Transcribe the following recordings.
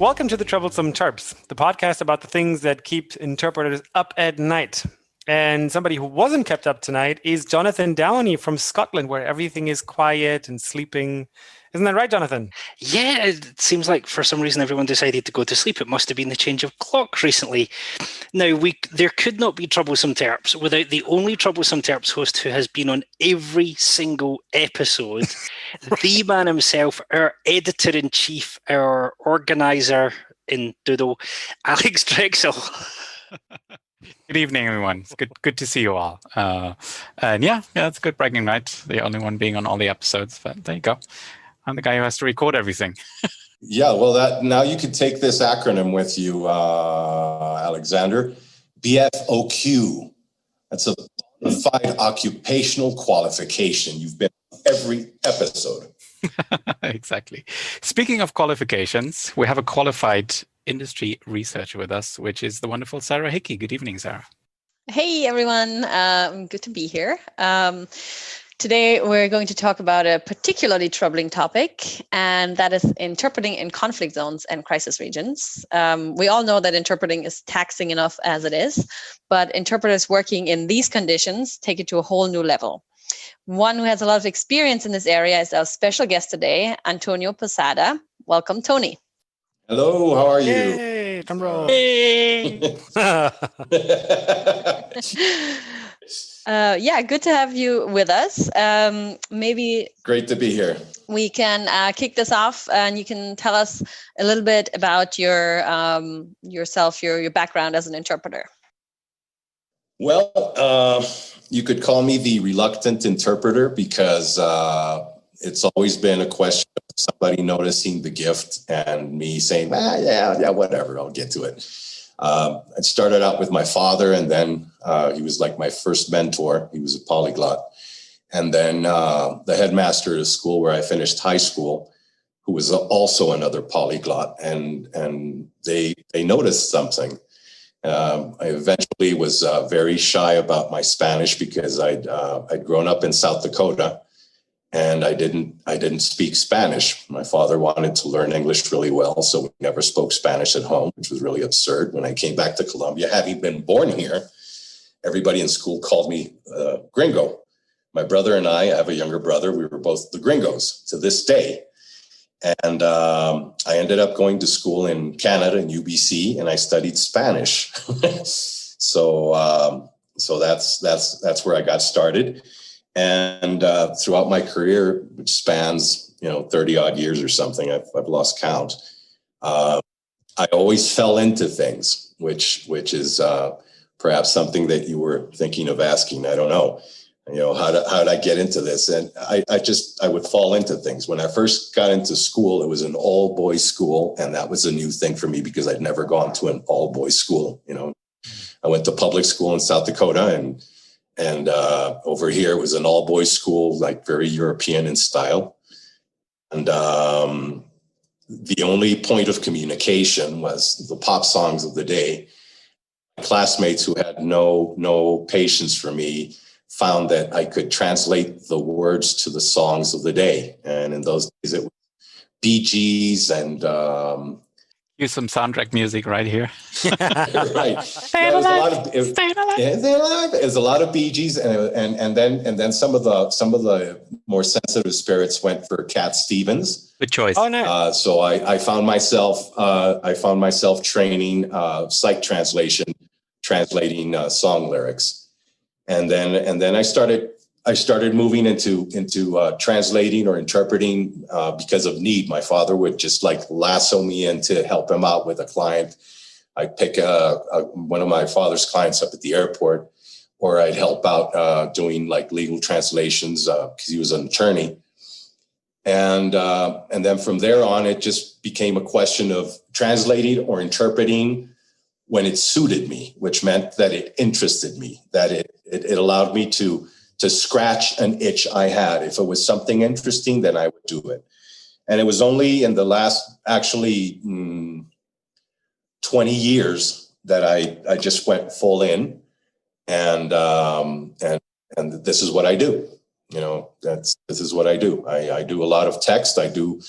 Welcome to the Troublesome Terps, the podcast about the things that keep interpreters up at night. And somebody who wasn't kept up tonight is Jonathan Downey from Scotland, where everything is quiet and sleeping. Isn't that right, Jonathan? Yeah, it seems like for some reason everyone decided to go to sleep. It must have been the change of clock recently. Now, there could not be Troublesome Terps without the only Troublesome Terps host who has been on every single episode. The man himself, our editor-in-chief, our organizer in Doodle, Alex Drexel. Good evening, everyone. It's good to see you all. And yeah, it's good bragging right. The only one being on all the episodes, but there you go. I'm the guy who has to record everything. Yeah, well, now you can take this acronym with you, Alexander. BFOQ. That's a Bonafide Occupational Qualification. You've been on every episode. Exactly. Speaking of qualifications, we have a qualified industry researcher with us, which is the wonderful Sarah Hickey. Good evening, Sarah. Hey, everyone. Good to be here. Today, we're going to talk about a particularly troubling topic, and that is interpreting in conflict zones and crisis regions. We all know that interpreting is taxing enough as it is, but interpreters working in these conditions take it to a whole new level. One who has a lot of experience in this area is our special guest today, Antonio Posada. Welcome, Tony. Hello, how are you? Hey, drum roll. Hey. Good to have you with us. Maybe great to be here. We can kick this off, and you can tell us a little bit about yourself, your background as an interpreter. Well, you could call me the reluctant interpreter because it's always been a question of somebody noticing the gift and me saying, yeah, whatever, I'll get to it. I started out with my father, and then he was like my first mentor. He was a polyglot. And then the headmaster at a school where I finished high school, who was also another polyglot, and they noticed something. I eventually was very shy about my Spanish because I'd grown up in South Dakota, and I didn't speak Spanish. My father wanted to learn English really well, so we never spoke Spanish at home, which was really absurd. When I came back to Colombia, having been born here, everybody in school called me gringo. My brother and I have a younger brother. We were both the gringos to this day. And I ended up going to school in Canada, in UBC, and I studied Spanish. So that's where I got started. And throughout my career, which spans 30 odd years or something, I've lost count. I always fell into things, which is perhaps something that you were thinking of asking. I don't know. How did I get into this? And I would fall into things. When I first got into school, it was an all boys school, and that was a new thing for me because I'd never gone to an all boys school. I went to public school in South Dakota, and over here it was an all boys school, like very European in style. And the only point of communication was the pop songs of the day. Classmates who had no patience for me found that I could translate the words to the songs of the day. And in those days, it was Bee Gees and... Use some soundtrack music right here. Right. It was a lot of Bee Gees, and then some of the more sensitive spirits went for Cat Stevens. Good choice. Oh, nice. So I found myself training sight translating song lyrics. And then I started moving into translating or interpreting because of need. My father would just like lasso me in to help him out with a client. I'd pick one of my father's clients up at the airport, or I'd help out doing like legal translations because he was an attorney. And then from there on, it just became a question of translating or interpreting when it suited me, which meant that it interested me, that it allowed me to scratch an itch I had. If it was something interesting, then I would do it. And it was only in the last, actually, 20 years that I just went full in, and this is what I do. This is what I do. I do a lot of text. I do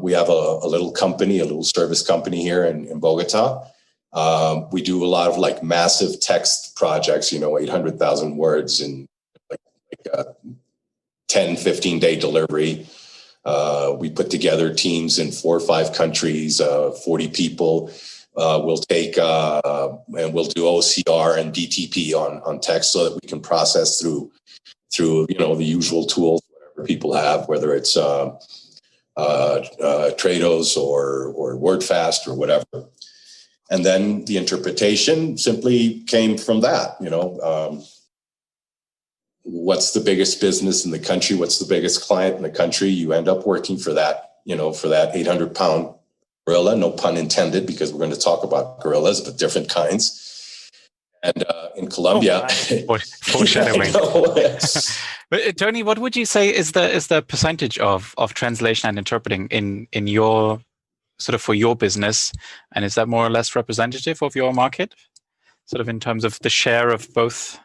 We have a little company, a little service company here in Bogota. We do a lot of like massive text projects, 800,000 words and like 10, 15 day delivery. We put together teams in 4 or 5 countries, 40 people. We'll take and we'll do OCR and BTP on text so that we can process through the usual tools, whatever people have, whether it's Trados or WordFast or whatever. And then the interpretation simply came from that. What's the biggest business in the country? What's the biggest client in the country? You end up working for that, for that 800-pound gorilla, no pun intended, because we're going to talk about gorillas, but different kinds. And in Colombia, foreshadowing. But Tony, what would you say is the percentage of translation and interpreting in your sort of for your business, and is that more or less representative of your market, sort of in terms of the share of both?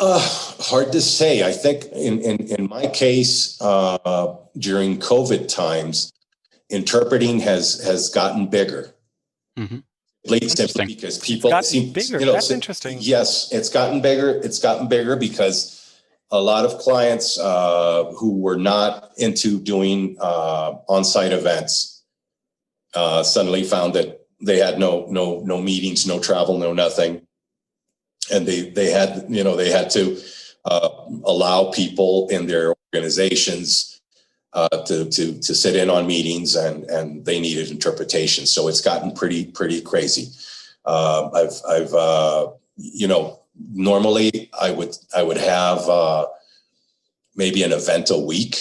Hard to say. I think in my case, during COVID times, interpreting has gotten bigger. Mm-hmm. Simply because people seem bigger. That's interesting. Yes, it's gotten bigger. It's gotten bigger because a lot of clients who were not into doing on-site events suddenly found that they had no meetings, no travel, no nothing, and they had to allow people in their organizations to sit in on meetings, and they needed interpretation. So it's gotten pretty crazy. I've normally I would have maybe an event a week,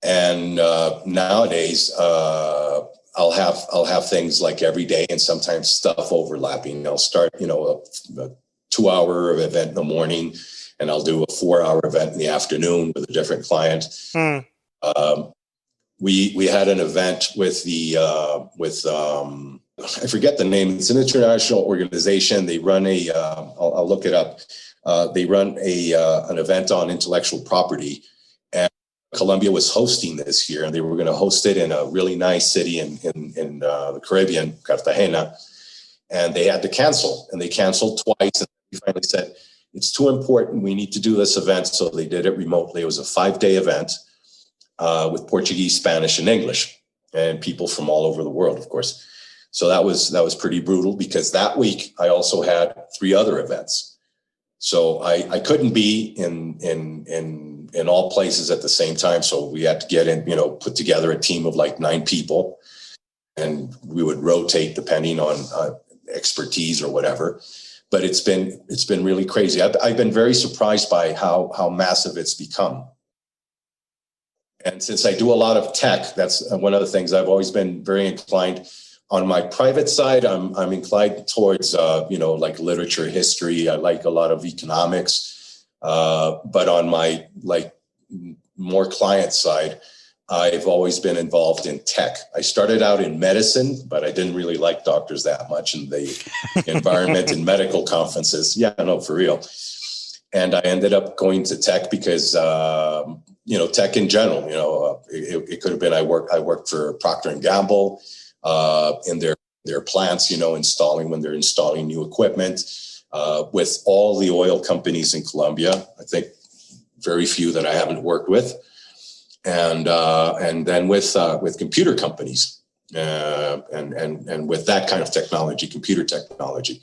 and nowadays I'll have things like every day, and sometimes stuff overlapping. I'll start a 2-hour event in the morning, and I'll do a 4-hour event in the afternoon with a different client. We had an event with I forget the name. It's an international organization. They run I'll look it up. They run an event on intellectual property, and Colombia was hosting this year, and they were going to host it in a really nice city in the Caribbean, Cartagena, and they had to cancel, and they canceled twice. And we finally said, it's too important. We need to do this event. So they did it remotely. It was a 5-day event with Portuguese, Spanish, and English, and people from all over the world, of course. So that was pretty brutal, because that week I also had 3 other events. So I couldn't be in all places at the same time. So we had to get in, put together a team of like 9 people, and we would rotate depending on expertise or whatever. But it's been really crazy. I've been very surprised by how massive it's become. And since I do a lot of tech, that's one of the things I've always been very inclined. On my private side, I'm inclined towards like literature, history. I like a lot of economics. But on my like more client side, I've always been involved in tech. I started out in medicine, but I didn't really like doctors that much in the environment in medical conferences. Yeah, no, for real. And I ended up going to tech because, tech in general, it could have been, I worked for Procter & Gamble in their plants, when they're installing new equipment with all the oil companies in Colombia. I think very few that I haven't worked with. And then with computer companies and with that kind of technology, computer technology,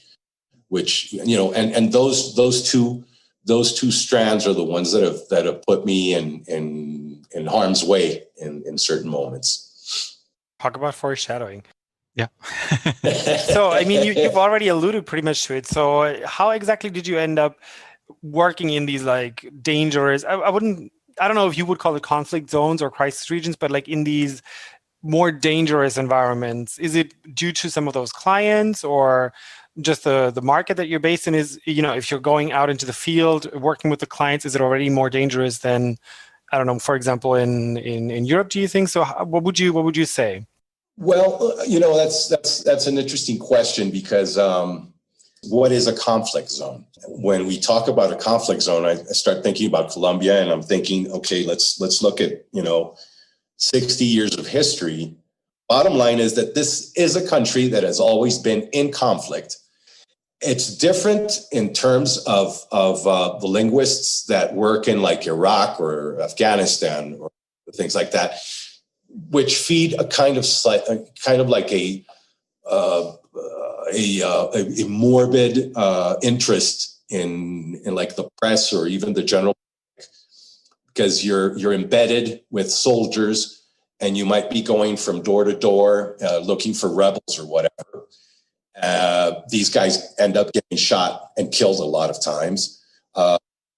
which and those two strands are the ones that have put me in harm's way in certain moments. Talk about foreshadowing. Yeah. So I mean, you've already alluded pretty much to it. So how exactly did you end up working in these like dangerous? I don't know if you would call it conflict zones or crisis regions, but like in these more dangerous environments, is it due to some of those clients or just the market that you're based in? Is, if you're going out into the field, working with the clients, is it already more dangerous than, I don't know, for example, in Europe, do you think? So what would you say? Well, that's an interesting question, because what is a conflict zone? When we talk about a conflict zone, I start thinking about Colombia, and I'm thinking, okay, let's look at, 60 years of history. Bottom line is that this is a country that has always been in conflict. It's different in terms of the linguists that work in like Iraq or Afghanistan or things like that, which feed a kind of like a morbid interest in like the press or even the general, because you're embedded with soldiers and you might be going from door to door looking for rebels or whatever. These guys end up getting shot and killed a lot of times.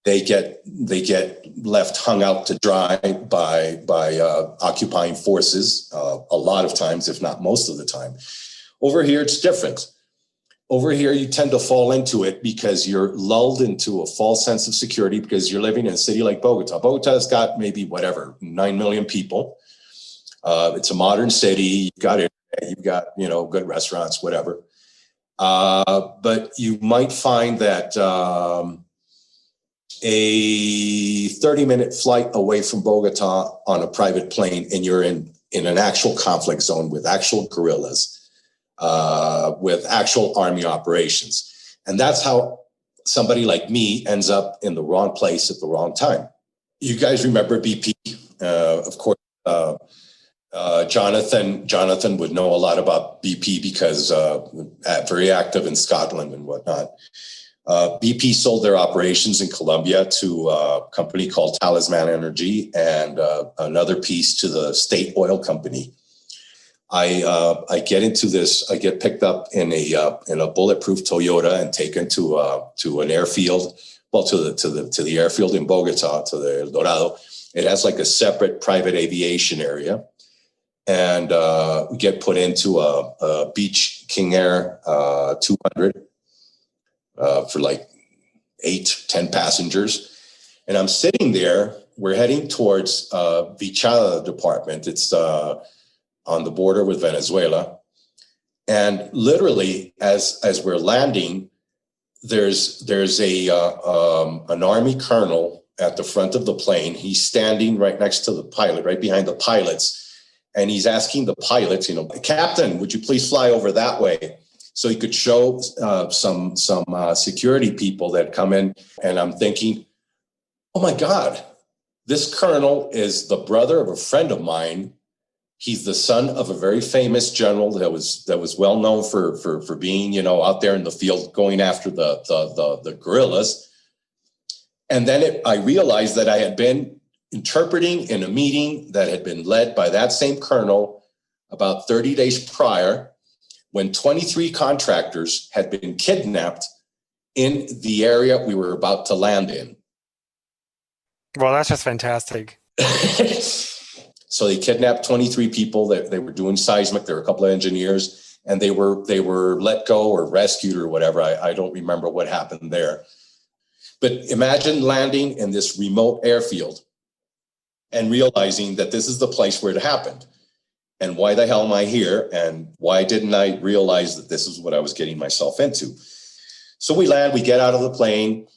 They get left hung out to dry by occupying forces a lot of times, if not most of the time. Over here, it's different. Over here, you tend to fall into it because you're lulled into a false sense of security because you're living in a city like Bogota. Bogota's got maybe 9 million people. It's a modern city. You've got internet, you've got, good restaurants, whatever. But you might find that a 30-minute flight away from Bogota on a private plane, and you're in an actual conflict zone with actual guerrillas, with actual army operations. And that's how somebody like me ends up in the wrong place at the wrong time. You guys remember BP? Of course, Jonathan would know a lot about BP because very active in Scotland and whatnot. BP sold their operations in Colombia to a company called Talisman Energy and another piece to the state oil company. I get into this. I get picked up in a bulletproof Toyota and taken to an airfield. Well, to the airfield in Bogota, to the El Dorado. It has like a separate private aviation area, and we get put into a Beech King Air 200 for like 8-10 passengers, and I'm sitting there. We're heading towards Vichada department. It's on the border with Venezuela. And literally, as we're landing, there's an army colonel at the front of the plane. He's standing right next to the pilot, right behind the pilots. And he's asking the pilots, Captain, would you please fly over that way? So he could show some security people that come in. And I'm thinking, oh my God, this colonel is the brother of a friend of mine. He's the son of a very famous general that was well known for being, out there in the field going after the guerrillas. And then I realized that I had been interpreting in a meeting that had been led by that same colonel about 30 days prior, when 23 contractors had been kidnapped in the area we were about to land in. Well, that's just fantastic. So they kidnapped 23 people. That they were doing seismic. There were a couple of engineers, and they were let go or rescued or whatever. I don't remember what happened there. But imagine landing in this remote airfield and realizing that this is the place where it happened. And why the hell am I here? And why didn't I realize that this is what I was getting myself into? So we land, we get out of the plane,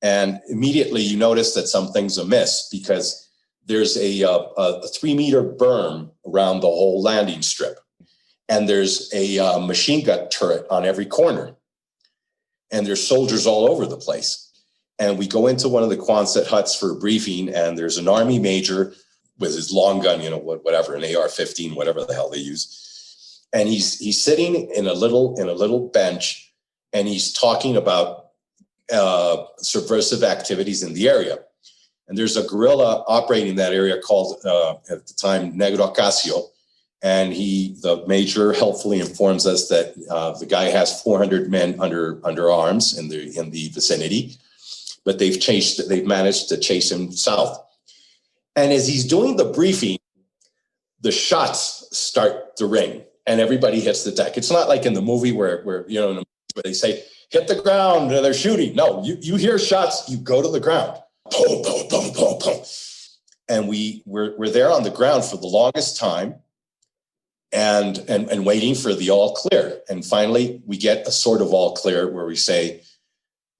and immediately you notice that something's amiss because there's a 3-meter berm around the whole landing strip. And there's a machine gun turret on every corner. And there's soldiers all over the place. And we go into one of the Quonset huts for a briefing, and there's an army major with his long gun, whatever, an AR-15, whatever the hell they use. And he's sitting in a little bench, and he's talking about subversive activities in the area. And there's a guerrilla operating in that area called, at the time, Negro Acacio. And the major helpfully informs us that the guy has 400 men under arms in the vicinity, but they've managed to chase him south. And as he's doing the briefing, the shots start to ring and everybody hits the deck. It's not like in the movie where they say, hit the ground, they're shooting. No, you hear shots, you go to the ground. Boom, boom, boom, boom, boom. And we're there on the ground for the longest time and waiting for the all clear. And finally, we get a sort of all clear where we say,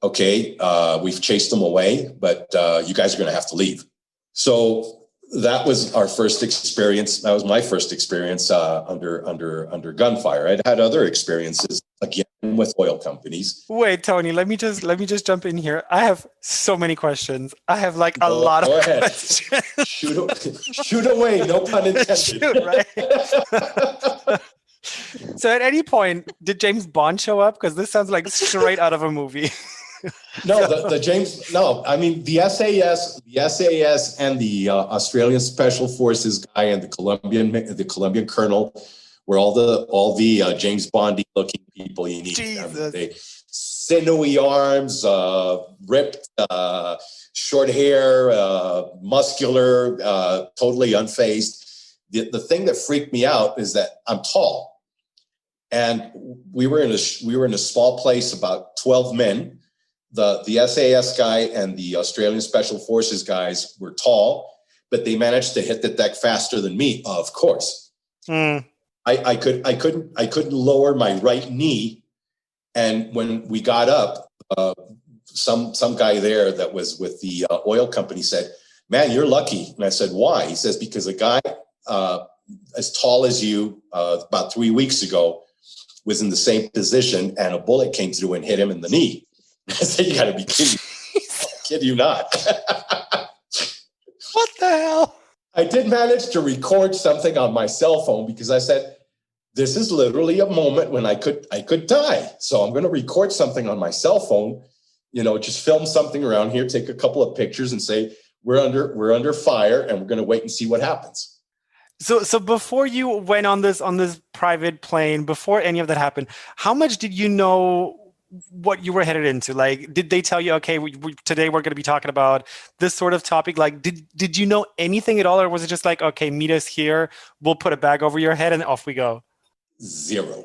okay, we've chased them away, but you guys are going to have to leave. So that was our first experience. That was my first experience under gunfire. I'd had other experiences again with oil companies. Wait, Tony, let me just jump in here. I have so many questions. I have like a lot of questions. Shoot away, no pun intended. Shoot, right? So at any point, did James Bond show up? Because this sounds like straight out of a movie. No, I mean, the SAS and the Australian Special Forces guy and the Colombian colonel were all the James Bondy looking people you need. Jesus. I mean, they sinewy arms, ripped, short hair, muscular, totally unfazed. The thing that freaked me out is that I'm tall, and we were in a small place, about 12 men. The SAS guy and the Australian Special Forces guys were tall, but they managed to hit the deck faster than me. Of course, I couldn't lower my right knee, and when we got up, some guy there that was with the oil company said, "Man, you're lucky." And I said, "Why?" He says, "Because a guy as tall as you about 3 weeks ago was in the same position, and a bullet came through and hit him in the knee." I said, "You got to be kidding me." I kid you not. What the hell? I did manage to record something on my cell phone because I said, this is literally a moment when I could die. So I'm going to record something on my cell phone, just film something around here, take a couple of pictures and say, we're under fire and we're going to wait and see what happens. So before you went on this private plane, before any of that happened, how much did you know what you were headed into? Like, did they tell you, okay, today we're going to be talking about this sort of topic? Like, did you know anything at all, or was it just like, okay, meet us here, we'll put a bag over your head and off we go? Zero.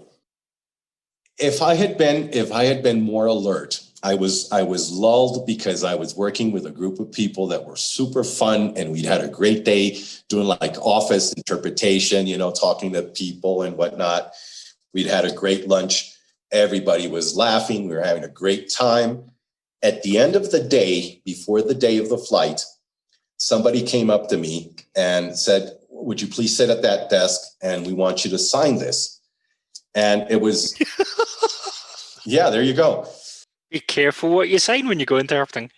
If I had been more alert, I was lulled because I was working with a group of people that were super fun, and we'd had a great day doing like office interpretation, talking to people and whatnot. We'd had a great lunch. Everybody was laughing. We were having a great time. At the end of the day, before the day of the flight, somebody came up to me and said, "Would you please sit at that desk? And we want you to sign this." And it was, yeah, there you go. Be careful what you sign when you go interpreting.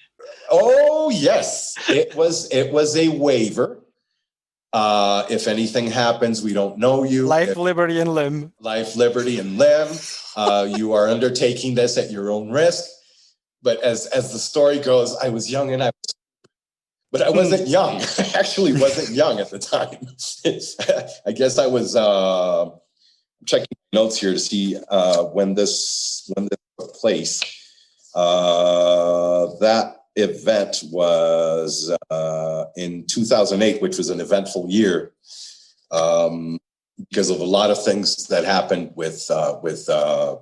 Oh, yes. It was a waiver. If anything happens, we don't know you. Life, liberty, and limb. Life, liberty, and limb. You are undertaking this at your own risk. But as the story goes, I was young but I wasn't young. I actually wasn't young at the time. I guess I was checking my notes here to see when this took place. That event was in 2008, which was an eventful year because of a lot of things that happened with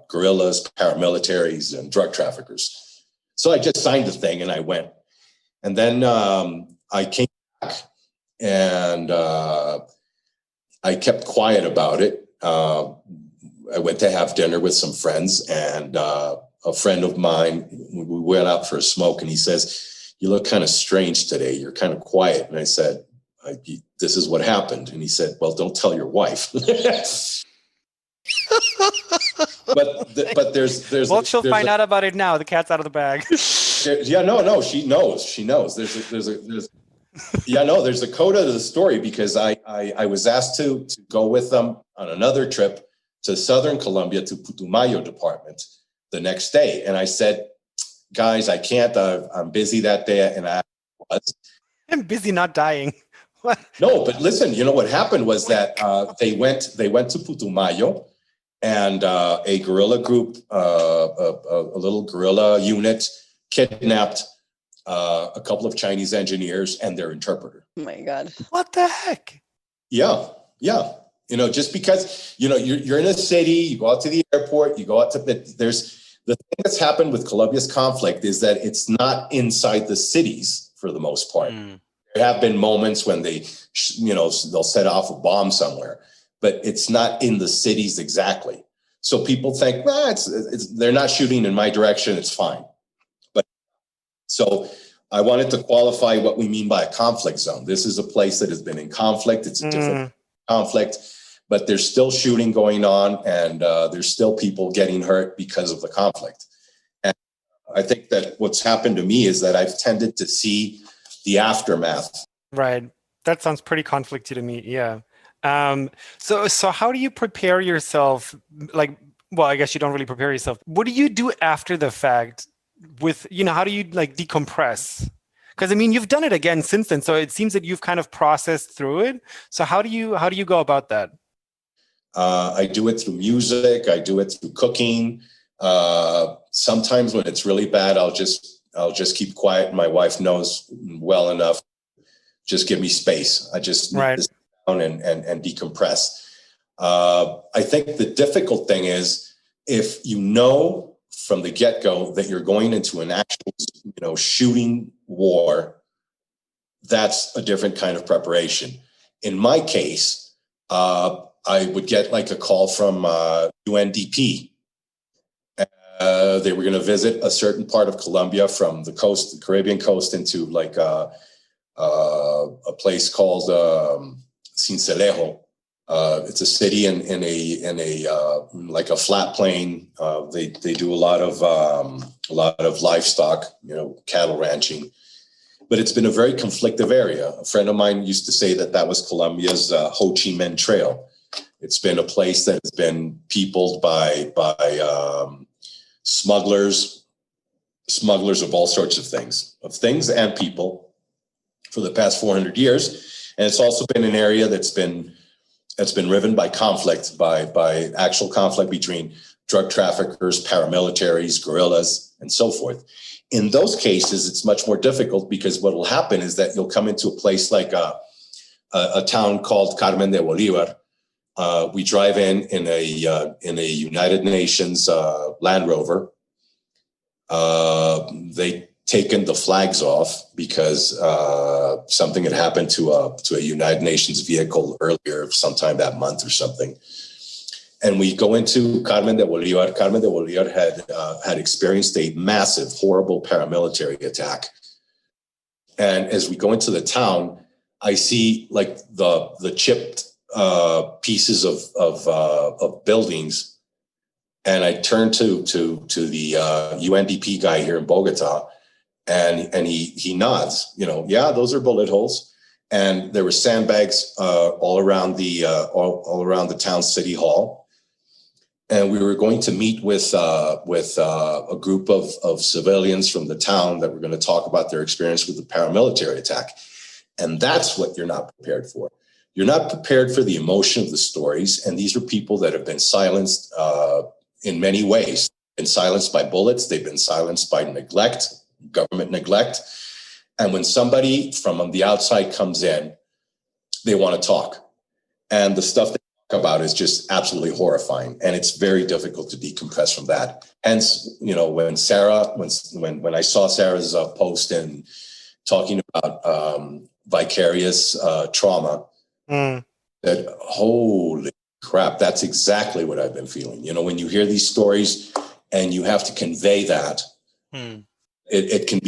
guerrillas, paramilitaries, and drug traffickers. So I just signed the thing and I went. And then I came back and I kept quiet about it. I went to have dinner with some friends, and a friend of mine, we went out for a smoke, and he says, "You look kind of strange today. You're kind of quiet." And I said, "This is what happened." And he said, "Well, don't tell your wife." but there's well, she'll find out about it now. The cat's out of the bag. No, she knows. There's a coda to the story because I was asked to go with them on another trip to southern Colombia, to Putumayo department the next day. And I said, "Guys, I can't, I'm busy that day." And I was. I'm busy not dying. What? No, but listen, what happened was that they went to Putumayo, and a guerrilla group, a little guerrilla unit kidnapped a couple of Chinese engineers and their interpreter. Oh my God. What the heck? Yeah. Just because, you're in a city, you go out to the airport, you go out to the thing that's happened with Colombia's conflict is that it's not inside the cities for the most part. There have been moments when they'll set off a bomb somewhere, but it's not in the cities exactly. So people think, they're not shooting in my direction, it's fine. But so I wanted to qualify what we mean by a conflict zone. This is a place that has been in conflict. It's a different conflict, but there's still shooting going on, and there's still people getting hurt because of the conflict. And I think that what's happened to me is that I've tended to see the aftermath. Right. That sounds pretty conflicty to me. Yeah. So how do you prepare yourself? Like, well, I guess you don't really prepare yourself. What do you do after the fact with, how do you like decompress? Because I mean, you've done it again since then. So it seems that you've kind of processed through it. So how do you go about that? I do it through music. I do it through cooking. Sometimes when it's really bad, I'll just keep quiet. My wife knows well enough. Just give me space. I just need to sit down and decompress. I think the difficult thing is if you know from the get-go that you're going into an actual, shooting war, that's a different kind of preparation. In my case, I would get like a call from UNDP. They were going to visit a certain part of Colombia from the coast, the Caribbean coast, into like a place called Sincelejo. It's a city in a like a flat plain. They do a lot of livestock, cattle ranching. But it's been a very conflictive area. A friend of mine used to say that was Colombia's Ho Chi Minh Trail. It's been a place that has been peopled by smugglers of all sorts of things and people for the past 400 years. And it's also been an area that's been riven by conflict, by actual conflict between drug traffickers, paramilitaries, guerrillas, and so forth. In those cases, it's much more difficult because what will happen is that you'll come into a place like a town called Carmen de Bolívar. We drive in a United Nations Land Rover. They taken the flags off because something had happened to a United Nations vehicle earlier, sometime that month or something. And we go into Carmen de Bolívar. Carmen de Bolívar had experienced a massive, horrible paramilitary attack. And as we go into the town, I see like the chipped pieces of buildings, and I turn to the UNDP guy here in Bogota, and he nods. Those are bullet holes, and there were sandbags all around the town city hall. And we were going to meet with a group of civilians from the town that were going to talk about their experience with the paramilitary attack. And that's what you're not prepared for. You're not prepared for the emotion of the stories. And these are people that have been silenced in many ways. Been silenced by bullets. They've been silenced by neglect, government neglect. And when somebody from the outside comes in, they want to talk. And the stuff they talk about is just absolutely horrifying. And it's very difficult to decompress from that. Hence, when I saw Sarah's post and talking about vicarious trauma, that holy crap, that's exactly what I've been feeling. When you hear these stories and you have to convey that, it can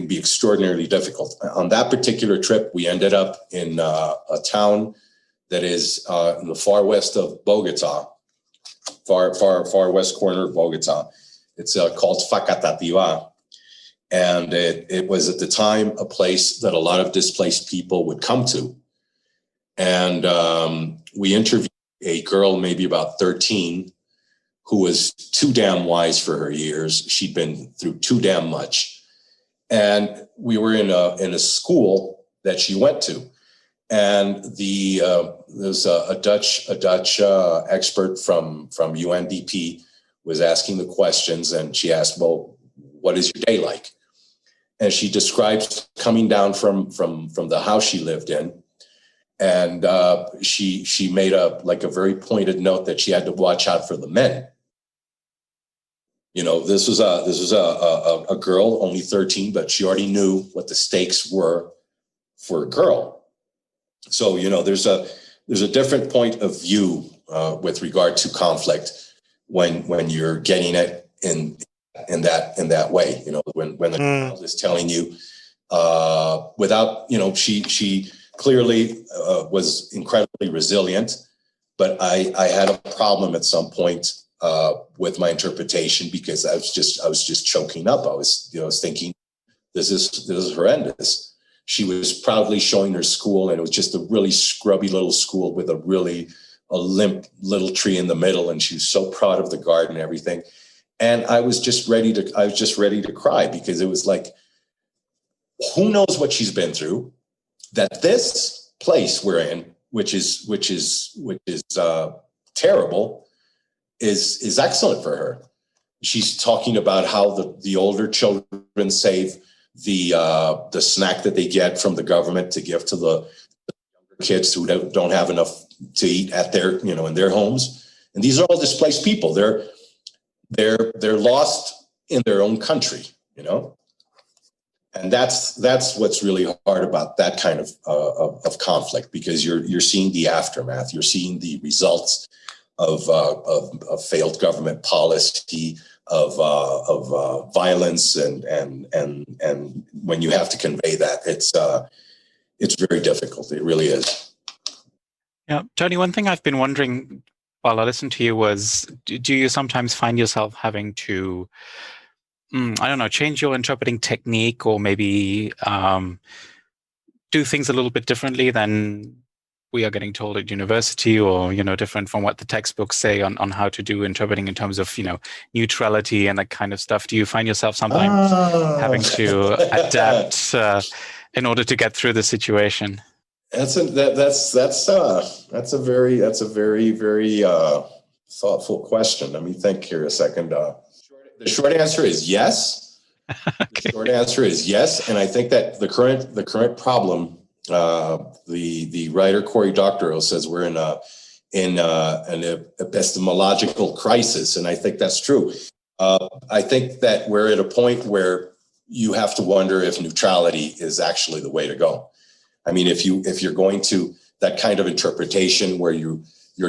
be extraordinarily difficult. On that particular trip, we ended up in a town that is in the far west of Bogota, far west corner of Bogota. It's called Facatativá. And it was at the time a place that a lot of displaced people would come to. And we interviewed a girl, maybe about 13, who was too damn wise for her years. She'd been through too damn much. And we were in a school that she went to. And there's a Dutch expert from UNDP was asking the questions, and she asked, well, what is your day like? And she describes coming down from the house she lived in. And she made a very pointed note that she had to watch out for the men. This was a girl, only 13, but she already knew what the stakes were for a girl. So there's a different point of view with regard to conflict when you're getting it in that way. When the child is telling you without, she clearly was incredibly resilient, but I had a problem at some point with my interpretation because I was just choking up. I was thinking, this is horrendous. She was proudly showing her school, and it was just a really scrubby little school with a limp little tree in the middle, and she was so proud of the garden and everything. And I was just ready to cry, because it was like, who knows what she's been through, that this place we're in, which is terrible, is excellent for her. She's talking about how the older children save the snack that they get from the government to give to the younger kids who don't have enough to eat at their, in their homes. And these are all displaced people. They're lost in their own country, and that's what's really hard about that kind of conflict, because you're seeing the aftermath. You're seeing the results of failed government policy, of violence, and when you have to convey that, it's very difficult. It really is. Yeah, Tony, one thing I've been wondering while I listened to you was, do you sometimes find yourself having to, change your interpreting technique, or maybe do things a little bit differently than we are getting told at university, or, different from what the textbooks say on how to do interpreting in terms of, neutrality and that kind of stuff? Do you find yourself sometimes having to adapt in order to get through the situation? That's a very, very thoughtful question. Let me think here a second. The short answer is yes. Okay. The short answer is yes, and I think that the current problem, the writer Cory Doctorow says we're in an epistemological crisis, and I think that's true. I think that we're at a point where you have to wonder if neutrality is actually the way to go. I mean, if you're going to that kind of interpretation where you're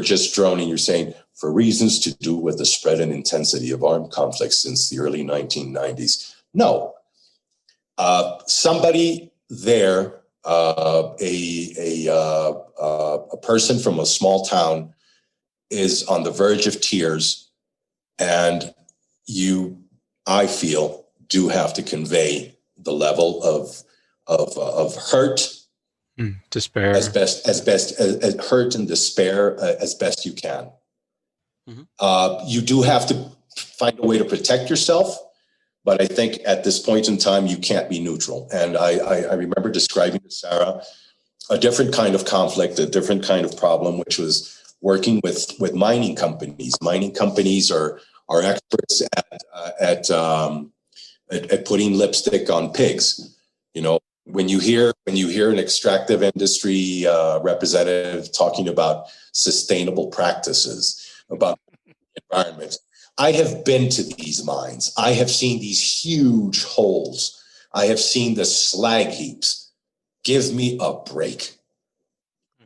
just droning, you're saying, for reasons to do with the spread and intensity of armed conflicts since the early 1990s. No. Somebody there, a person from a small town, is on the verge of tears, and I feel, do have to convey the level of hurt, despair, as hurt and despair as best you can. Mm-hmm. You do have to find a way to protect yourself, but I think at this point in time you can't be neutral. And I remember describing to Sarah a different kind of conflict, a different kind of problem, which was working with mining companies. Mining companies are experts at putting lipstick on pigs. When you hear an extractive industry representative talking about sustainable practices, about environment, I have been to these mines. I have seen these huge holes. I have seen the slag heaps. Give me a break.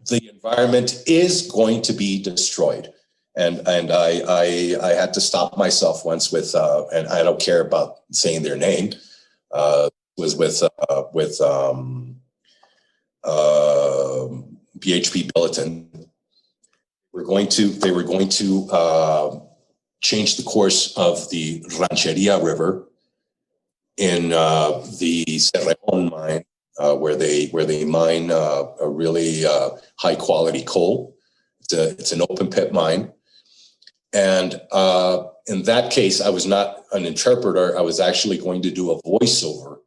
The environment is going to be destroyed. And I had to stop myself once with, and I don't care about saying their name, was with BHP Billiton. They were going to change the course of the Rancheria River in the Cerrejón mine, where they mine a really high quality coal. It's an open pit mine, and in that case, I was not an interpreter. I was actually going to do a voiceover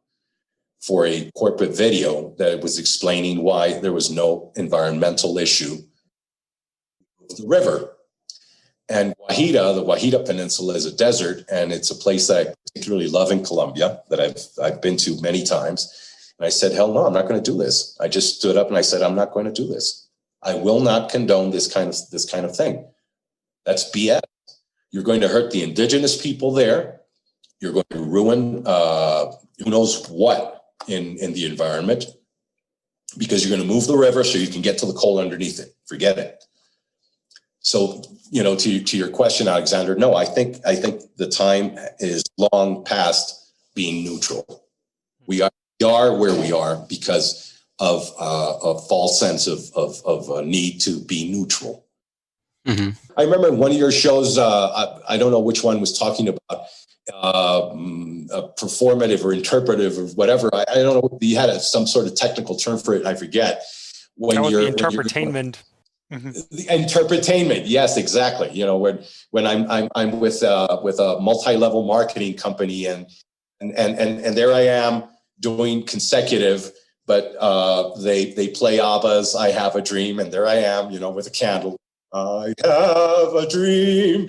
for a corporate video that was explaining why there was no environmental issue with the river. And the Guajira Peninsula is a desert, and it's a place that I particularly love in Colombia, that I've been to many times. And I said, hell no, I'm not going to do this. I just stood up and I said, I'm not going to do this. I will not condone this kind of thing. That's BS. You're going to hurt the indigenous people there. You're going to ruin who knows what in the environment, because you're going to move the river so you can get to the coal underneath it. Forget it. So, to your question, Alexander, no, I think the time is long past being neutral. We are we are where we are because of a false sense of a need to be neutral. Mm-hmm. I remember one of your shows, I don't know which one, was talking about performative or interpretive or whatever. I don't know. You had some sort of technical term for it. I forget. That was the interpretainment. The interpretainment, yes, exactly. You know, when I'm with a multi-level marketing company, and there I am doing consecutive, but they play ABBA's "I Have a Dream," and there I am, you know, with a candle. I have a dream.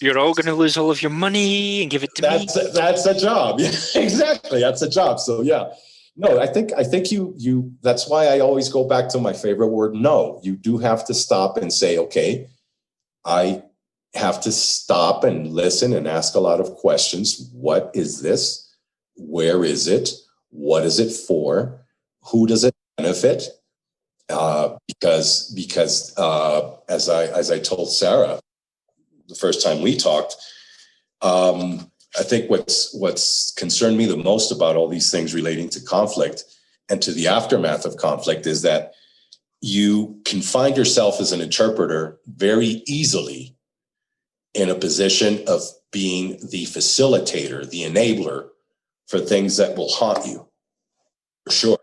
You're all going to lose all of your money and give it to me. That's a job. Yeah, exactly. That's a job. So yeah. No, I think you that's why I always go back to my favorite word, no. You do have to stop and say, okay, I have to stop and listen and ask a lot of questions. What is this? Where is it? What is it for? Who does it benefit? Because as I told Sarah the first time we talked, I think what's concerned me the most about all these things relating to conflict and to the aftermath of conflict is that you can find yourself as an interpreter very easily in a position of being the facilitator, the enabler for things that will haunt you, for sure.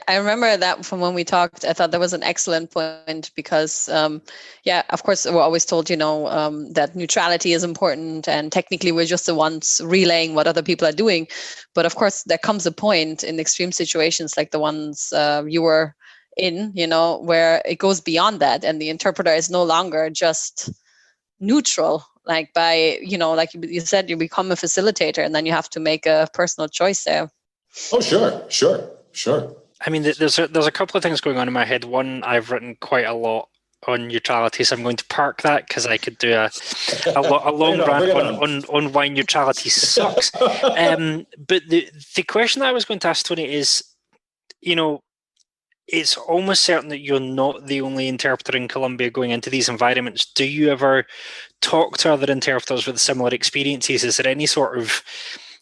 I remember that from when we talked. I thought that was an excellent point because, of course, we're always told, that neutrality is important, and technically we're just the ones relaying what other people are doing. But of course, there comes a point in extreme situations like the ones you were in, where it goes beyond that, and the interpreter is no longer just neutral. Like like you said, you become a facilitator, and then you have to make a personal choice there. Oh, sure. I mean, there's a couple of things going on in my head. One, I've written quite a lot on neutrality, so I'm going to park that because I could do a long rant on why neutrality sucks. But the question that I was going to ask Tony is, it's almost certain that you're not the only interpreter in Colombia going into these environments. Do you ever talk to other interpreters with similar experiences? Is there any sort of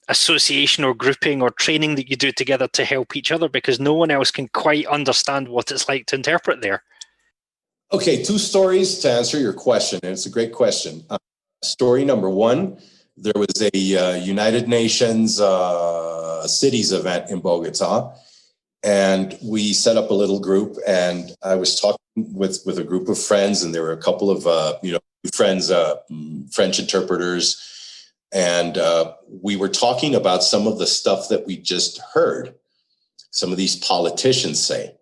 association or grouping or training that you do together to help each other, because no one else can quite understand what it's like to interpret there? Okay, 2 stories to answer your question, and it's a great question. Story number 1, there was a United Nations cities event in Bogota, and we set up a little group, and I was talking with a group of friends, and there were a couple of friends, French interpreters. And we were talking about some of the stuff that we just heard some of these politicians say.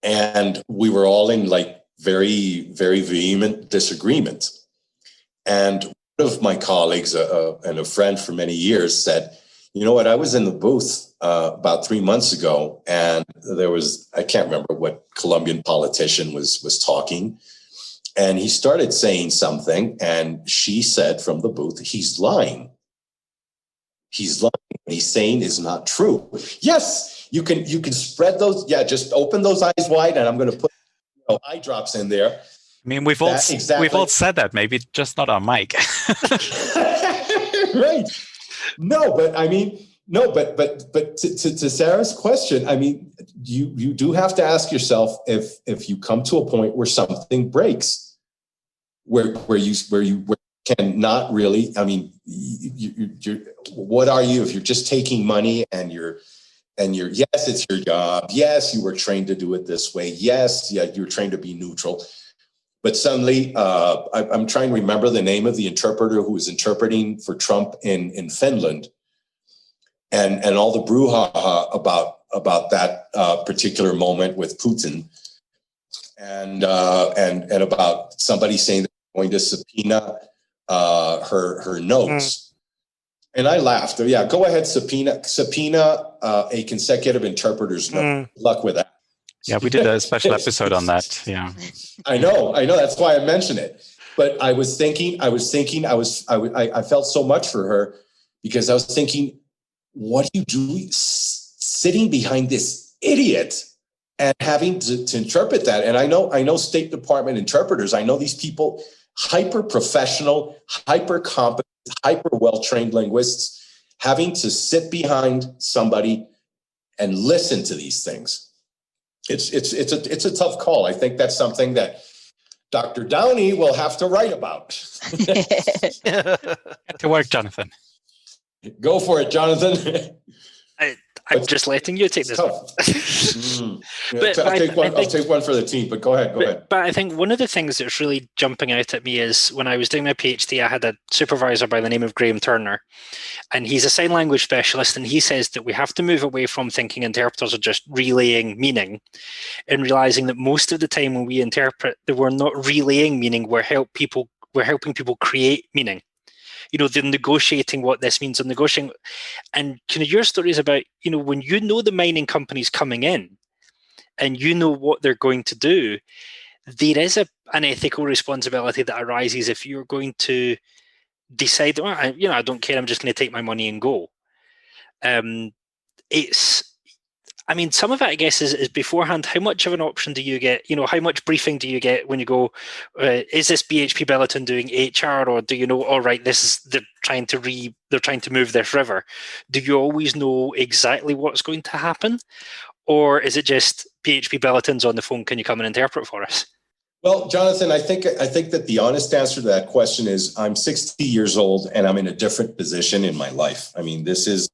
And we were all in like very, very vehement disagreement. And one of my colleagues and a friend for many years said, you know what, I was in the booth about 3 months ago, and there was, I can't remember what Colombian politician was talking. And he started saying something, and she said from the booth, he's lying. He's lying. What he's saying is not true. Yes, you can spread those. Yeah, just open those eyes wide, and I'm going to put eye drops in there. I mean, we've all said that, maybe just not on mic. Right. No, but I mean, to Sarah's question, I mean, you do have to ask yourself if you come to a point where something breaks, where you cannot really. I mean, you're what are you if you're just taking money and you're yes, it's your job. Yes, you were trained to do it this way. Yes, yeah, you're trained to be neutral. But suddenly, I'm trying to remember the name of the interpreter who was interpreting for Trump in Finland, and all the brouhaha about that particular moment with Putin, and about somebody saying they're going to subpoena her notes. And I laughed. Yeah, go ahead, subpoena a consecutive interpreter's note. Good luck with that. Yeah, we did a special episode on that. Yeah, I know. That's why I mentioned it. But I was thinking. I felt so much for her because I was thinking, what do you do sitting behind this idiot and having to interpret that? And I know State Department interpreters. I know these people, hyper professional, hyper competent, hyper well trained linguists, having to sit behind somebody and listen to these things. It's a tough call. I think that's something that Dr. Downey will have to write about. Get to work, Jonathan. Go for it, Jonathan. I'm just letting you take this one. I'll take one for the team, but go ahead. But I think one of the things that's really jumping out at me is when I was doing my PhD, I had a supervisor by the name of Graham Turner, and he's a sign language specialist, and he says that we have to move away from thinking interpreters are just relaying meaning and realizing that most of the time when we interpret, that we're not relaying meaning, we're helping people create meaning. They're negotiating what this means, and negotiating. And your story is about, when you know the mining companies coming in and you know what they're going to do, there is an ethical responsibility that arises if you're going to decide, I don't care, I'm just going to take my money and go. Some of it, I guess, is beforehand. How much of an option do you get? How much briefing do you get when you go, is this BHP Billiton doing HR, or do you know, all right, they're trying to move this river? Do you always know exactly what's going to happen? Or is it just BHP Billiton's on the phone, can you come and interpret for us? Well, Jonathan, I think that the honest answer to that question is I'm 60 years old and I'm in a different position in my life. I mean, this is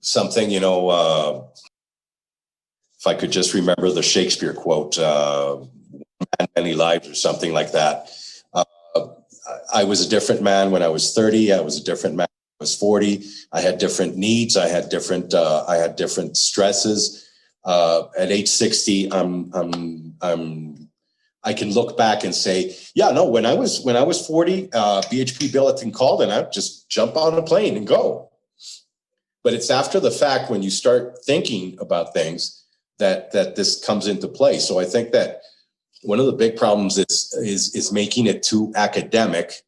something, if I could just remember the Shakespeare quote, many lives or something like that. I was a different man when I was 30. I was a different man when I was 40. I had different needs. I had different stresses. At age 60, I can look back and say, when I was 40, BHP Billiton called and I'd just jump on a plane and go. But it's after the fact, when you start thinking about things, that this comes into play. So I think that one of the big problems is making it too academic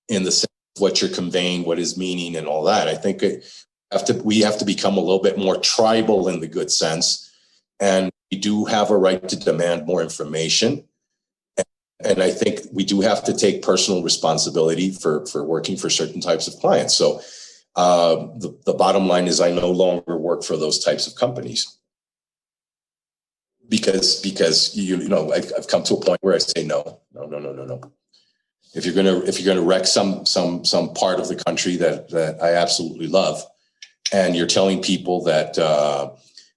in the sense of what you're conveying, what is meaning, and all that. I think we have to become a little bit more tribal in the good sense, and we do have a right to demand more information. And I think we do have to take personal responsibility for working for certain types of clients. So the bottom line is I no longer work for those types of companies because I've come to a point where I say no. If you're gonna wreck some part of the country that I absolutely love, and you're telling people that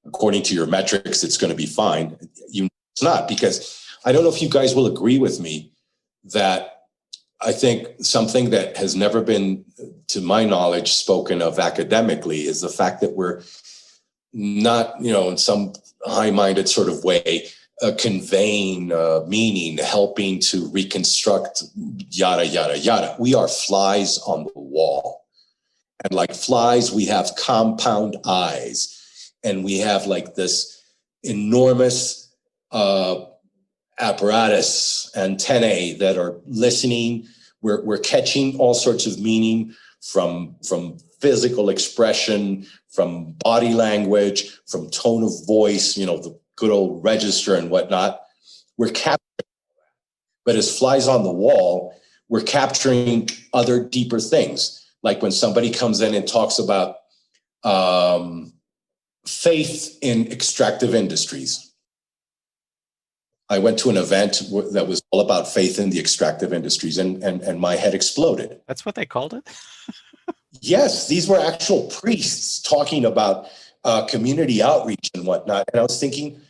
according to your metrics it's going to be fine, it's not. Because I don't know if you guys will agree with me that I think something that has never been, to my knowledge, spoken of academically is the fact that we're not, in some high-minded sort of way, conveying meaning, helping to reconstruct yada, yada, yada. We are flies on the wall. And like flies, we have compound eyes. And we have like this enormous apparatus, antennae that are listening. We're catching all sorts of meaning from physical expression, from body language, from tone of voice, the good old register and whatnot. We're capturing that. But as flies on the wall, we're capturing other deeper things. Like when somebody comes in and talks about faith in extractive industries. I went to an event that was all about faith in the extractive industries, and my head exploded. That's what they called it? Yes, these were actual priests talking about community outreach and whatnot. And I was thinking,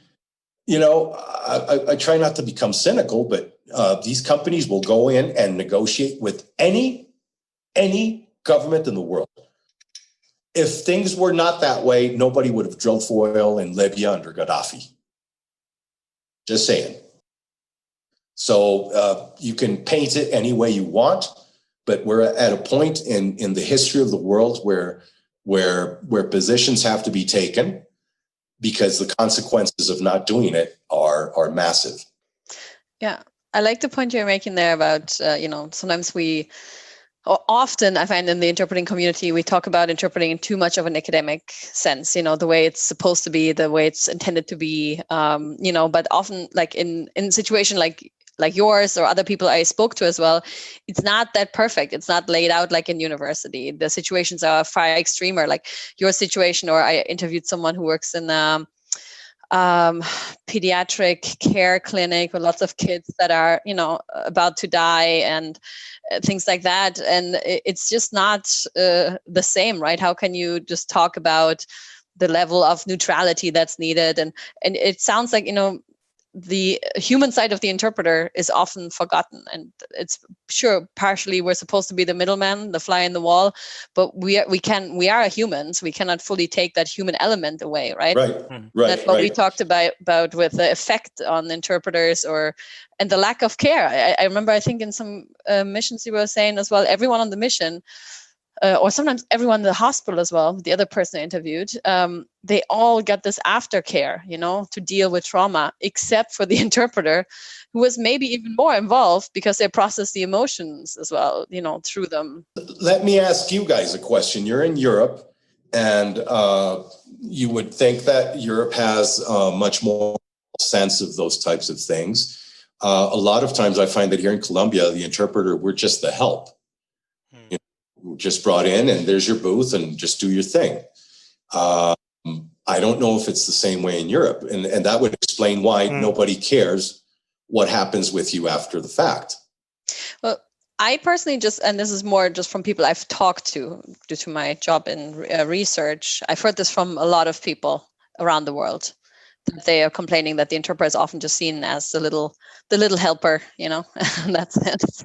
I try not to become cynical, but these companies will go in and negotiate with any government in the world. If things were not that way, nobody would have drilled for oil in Libya under Gaddafi. Just saying. So you can paint it any way you want, but we're at a point in the history of the world where positions have to be taken because the consequences of not doing it are massive. Yeah, I like the point you're making there about, sometimes often I find in the interpreting community, we talk about interpreting in too much of an academic sense, the way it's supposed to be, the way it's intended to be, but often like in a situation like like yours or other people I spoke to as well, it's not that perfect. It's not laid out like in university. The situations are far extremer, like your situation, or I interviewed someone who works in pediatric care clinic with lots of kids that are, about to die and things like that. And it's just not the same, right? How can you just talk about the level of neutrality that's needed? And it sounds like, the human side of the interpreter is often forgotten, and it's sure partially we're supposed to be the middleman, the fly in the wall, but we are humans. We cannot fully take that human element away, right? Right. That's what we talked about with the effect on interpreters and the lack of care. I remember, I think in some missions you were saying as well, everyone on the mission, or sometimes everyone in the hospital as well, the other person I interviewed, they all got this aftercare, to deal with trauma, except for the interpreter, who was maybe even more involved because they process the emotions as well, through them. Let me ask you guys a question. You're in Europe, and you would think that Europe has much more sense of those types of things. A lot of times I find that here in Colombia, the interpreter, we're just the help. Just brought in, and there's your booth, and just do your thing. I don't know if it's the same way in Europe, and that would explain why nobody cares what happens with you after the fact. Well, I personally and this is more just from people I've talked to due to my job in research, I've heard this from a lot of people around the world, that they are complaining that the interpreter is often just seen as the little helper, in that sense.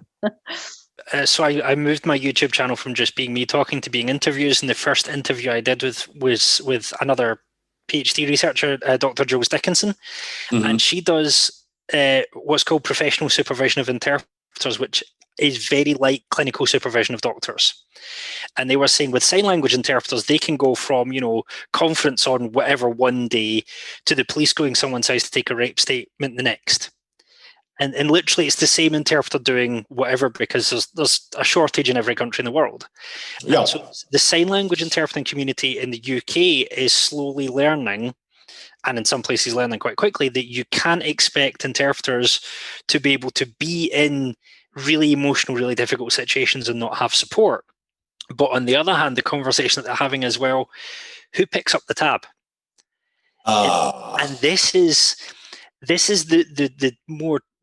So I moved my YouTube channel from just being me talking to being interviews, and the first interview I did was with another PhD researcher, Dr. Jules Dickinson, and she does what's called professional supervision of interpreters, which is very like clinical supervision of doctors. And they were saying with sign language interpreters, they can go from, conference on whatever one day to the police going someone's house to take a rape statement the next. And literally, it's the same interpreter doing whatever, because there's a shortage in every country in the world. Yeah. And so the sign language interpreting community in the UK is slowly learning, and in some places learning quite quickly, that you can't expect interpreters to be able to be in really emotional, really difficult situations and not have support. But on the other hand, the conversation that they're having as well, who picks up the tab? And this is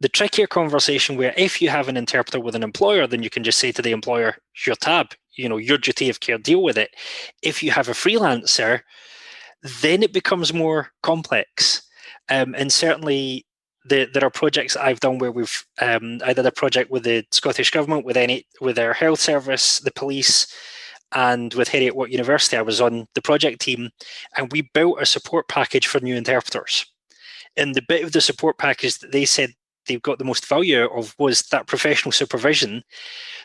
the trickier conversation, where if you have an interpreter with an employer, then you can just say to the employer, your tab, your duty of care, deal with it. If you have a freelancer, then it becomes more complex. And certainly there are projects I've done where we've, I did a project with the Scottish Government, with their health service, the police, and with Heriot-Watt University. I was on the project team, and we built a support package for new interpreters. And the bit of the support package that they said they've got the most value of was that professional supervision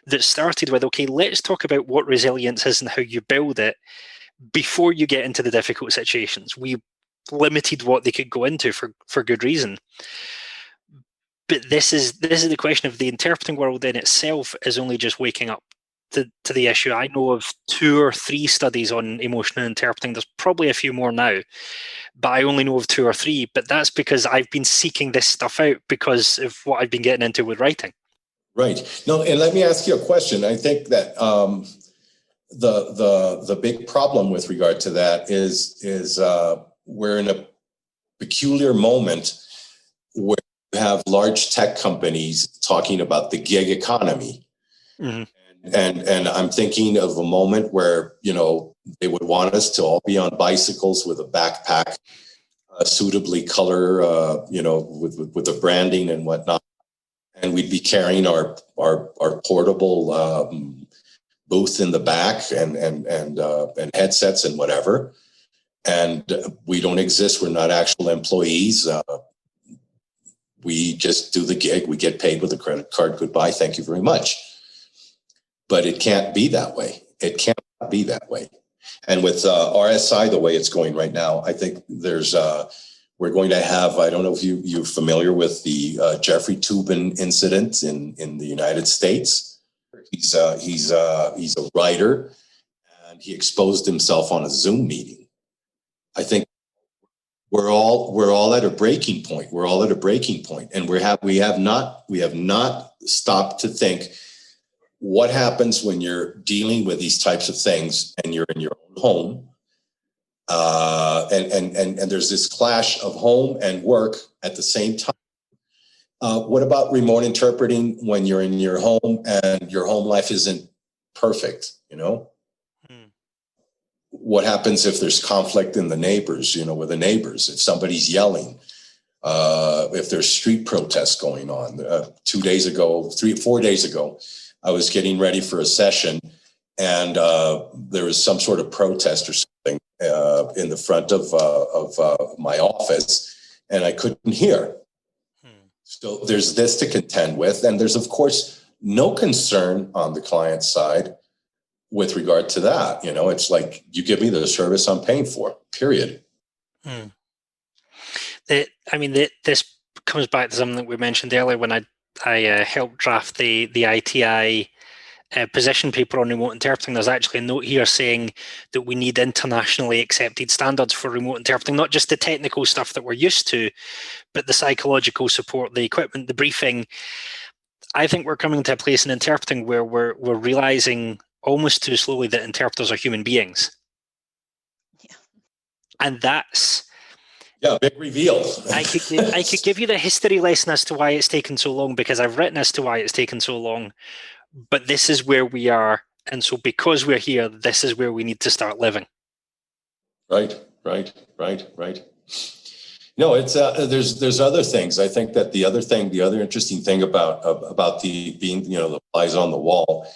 that started with, okay, let's talk about what resilience is and how you build it before you get into the difficult situations. We limited what they could go into for good reason. But this is the question of the interpreting world in itself is only just waking up to the issue. I know of 2 or 3 studies on emotional interpreting. There's probably a few more now, but I only know of 2 or 3. But that's because I've been seeking this stuff out because of what I've been getting into with writing. Right. No, and let me ask you a question. I think that the big problem with regard to that is we're in a peculiar moment where you have large tech companies talking about the gig economy. Mm-hmm. And I'm thinking of a moment where, they would want us to all be on bicycles with a backpack, suitably color, with the branding and whatnot. And we'd be carrying our portable booth in the back and headsets and whatever. And we don't exist. We're not actual employees. We just do the gig. We get paid with a credit card. Goodbye. Thank you very much. But it can't be that way. It can't be that way. And with RSI, the way it's going right now, I think we're going to have, I don't know if you're familiar with the Jeffrey Toobin incident in the United States. He's a writer, and he exposed himself on a Zoom meeting. I think we're all at a breaking point. We're all at a breaking point, and we have not stopped to think what happens when you're dealing with these types of things and you're in your own home, and there's this clash of home and work at the same time. What about remote interpreting when you're in your home and your home life isn't perfect? What happens if there's conflict in the neighbors, with the neighbors, if somebody's yelling, if there's street protests going on? 4 days ago, I was getting ready for a session, and there was some sort of protest or something in the front of my office, and I couldn't hear. So there's this to contend with, and there's, of course, no concern on the client side with regard to that. It's like, you give me the service I'm paying for, period. This comes back to something that we mentioned earlier when I helped draft the ITI position paper on remote interpreting. There's actually a note here saying that we need internationally accepted standards for remote interpreting, not just the technical stuff that we're used to, but the psychological support, the equipment, the briefing. I think we're coming to a place in interpreting where we're realizing almost too slowly that interpreters are human beings. Yeah. And that's... Yeah, big reveal. I could give you the history lesson as to why it's taken so long, because I've written as to why it's taken so long. But this is where we are. And so because we're here, this is where we need to start living. Right. No, it's there's other things. I think that the other interesting thing about the being, the flies on the wall,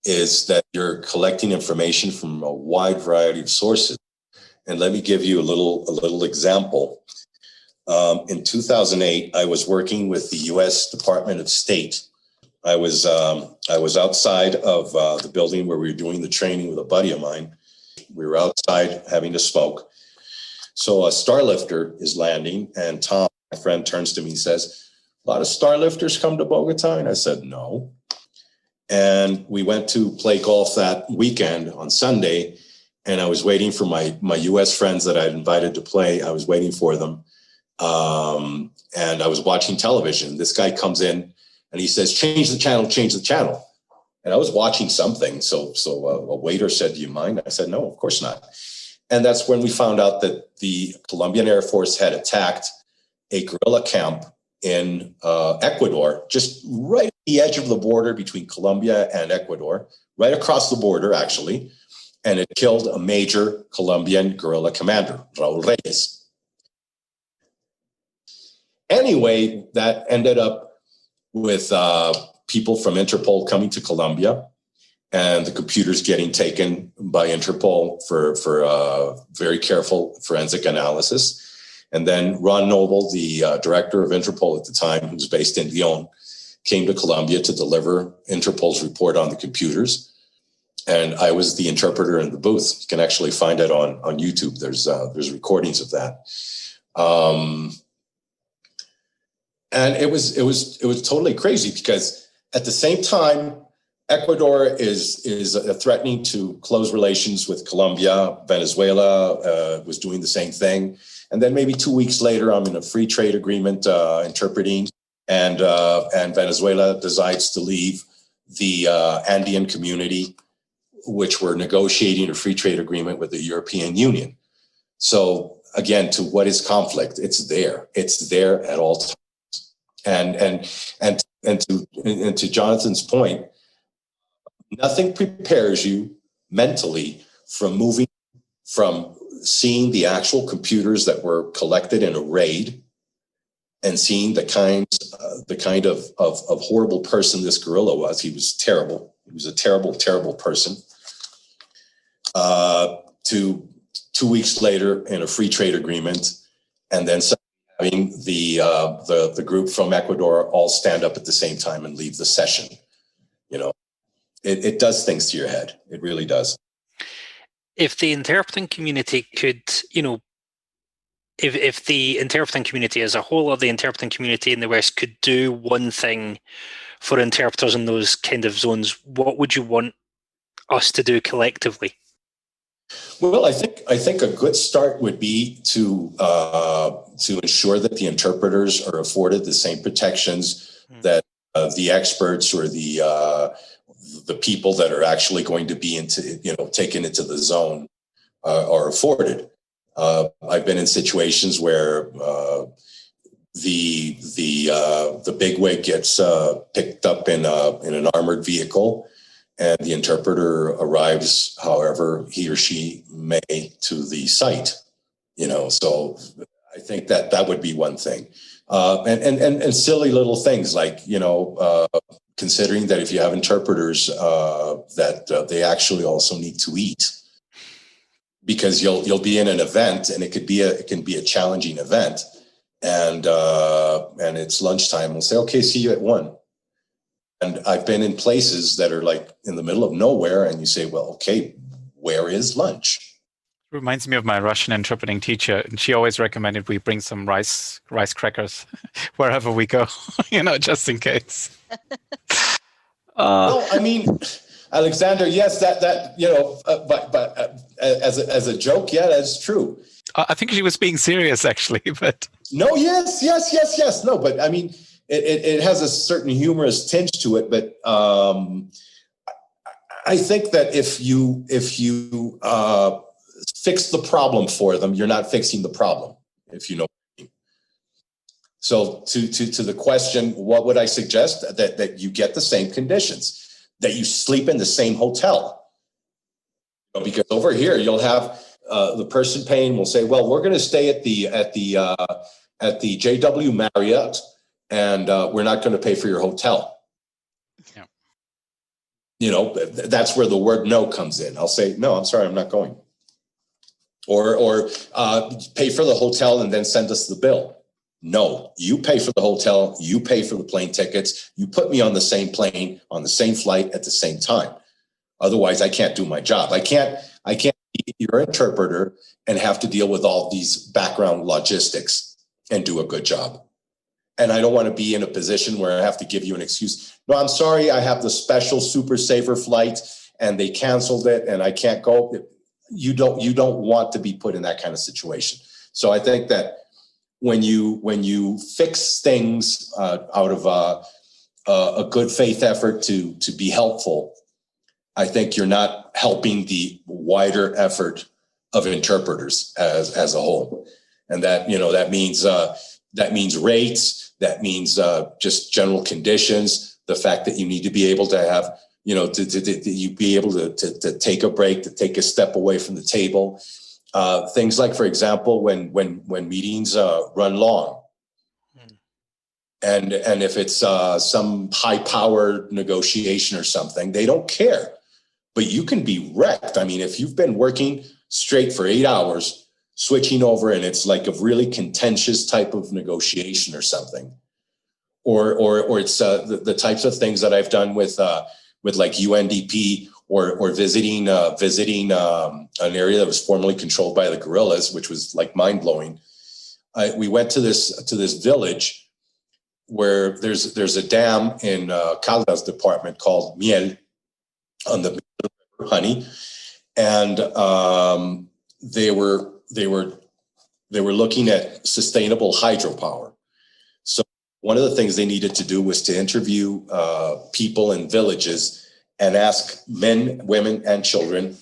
is that you're collecting information from a wide variety of sources. And let me give you a little example. In 2008, I was working with the U.S. Department of State. I was outside of the building where we were doing the training with a buddy of mine. We were outside having a smoke. So a starlifter is landing, and Tom, my friend, turns to me and says, "A lot of starlifters come to Bogota?" And I said, "No." And we went to play golf that weekend on Sunday, and I was waiting for my U.S. friends that I'd invited to play. I was waiting for them, and I was watching television. This guy comes in, and he says, change the channel. And I was watching something. So a waiter said, "Do you mind?" I said, "No, of course not." And that's when we found out that the Colombian Air Force had attacked a guerrilla camp in Ecuador, just right at the edge of the border between Colombia and Ecuador, right across the border, actually. And it killed a major Colombian guerrilla commander, Raul Reyes. Anyway, that ended up with people from Interpol coming to Colombia, and the computers getting taken by Interpol for very careful forensic analysis. And then Ron Noble, the director of Interpol at the time, who's based in Lyon, came to Colombia to deliver Interpol's report on the computers. And I was the interpreter in the booth. You can actually find it on YouTube. There's recordings of that. And it was totally crazy, because at the same time, Ecuador is threatening to close relations with Colombia. Venezuela was doing the same thing. And then maybe 2 weeks later, I'm in a free trade agreement interpreting, and Venezuela decides to leave the Andean community, which were negotiating a free trade agreement with the European Union. So again, to what is conflict? It's there at all times. And to Jonathan's point, nothing prepares you mentally from seeing the actual computers that were collected in a raid, and seeing the kind of horrible person this guerrilla was. He was terrible. He was a terrible, terrible person. To 2 weeks later in a free trade agreement, and then having the group from Ecuador all stand up at the same time and leave the session. It does things to your head. It really does. If the interpreting community could, if the interpreting community as a whole, or the interpreting community in the West, could do one thing for interpreters in those kind of zones, what would you want us to do collectively? Well, I think a good start would be to ensure that the interpreters are afforded the same protections that the experts or the people that are actually going to be taken into the zone are afforded. I've been in situations where the bigwig gets picked up in an armored vehicle, and the interpreter arrives however he or she may to the site. So I think that would be one thing, and silly little things like considering that if you have interpreters that they actually also need to eat, because you'll be in an event and it can be a challenging event, and it's lunchtime. We'll say, okay, see you at 1. And I've been in places that are like in the middle of nowhere, and you say, well, okay, where is lunch? Reminds me of my Russian interpreting teacher, and she always recommended we bring some rice crackers wherever we go, just in case. Well, I mean, Alexander, yes, but as a joke, yeah, that's true. I think she was being serious, actually, but no, yes. No, but I mean, it has a certain humorous tinge to it, but I think that if you fix the problem for them, you're not fixing the problem, if you know what I mean. So to the question, what would I suggest? That you get the same conditions, that you sleep in the same hotel. Because over here you'll have the person paying will say, well, we're going to stay at the JW Marriott, and we're not going to pay for your hotel. Yeah. That's where the word no comes in. I'll say, no, I'm sorry, I'm not going. Or pay for the hotel and then send us the bill. No, you pay for the hotel, you pay for the plane tickets, you put me on the same plane, on the same flight at the same time. Otherwise, I can't do my job. I can't be your interpreter and have to deal with all these background logistics and do a good job. And I don't want to be in a position where I have to give you an excuse. No, I'm sorry, I have the special super saver flight and they canceled it and I can't go. You don't want to be put in that kind of situation. So I think that when you fix things out of a good faith effort to be helpful, I think you're not helping the wider effort of interpreters as a whole. And that means rates, that means just general conditions, the fact that you need to be able to have, you be able to take a break, to take a step away from the table. Things like, for example, when meetings run long, and if it's some high-powered negotiation or something, they don't care. But you can be wrecked. I mean, if you've been working straight for 8 hours, switching over, and it's like a really contentious type of negotiation or something, or it's the types of things that I've done with like UNDP or visiting an area that was formerly controlled by the guerrillas, which was like mind blowing. We went to this village where there's a dam in Caldas department called Miel on the river, honey, and they were looking at sustainable hydropower. So one of the things they needed to do was to interview people in villages and ask men, women, and children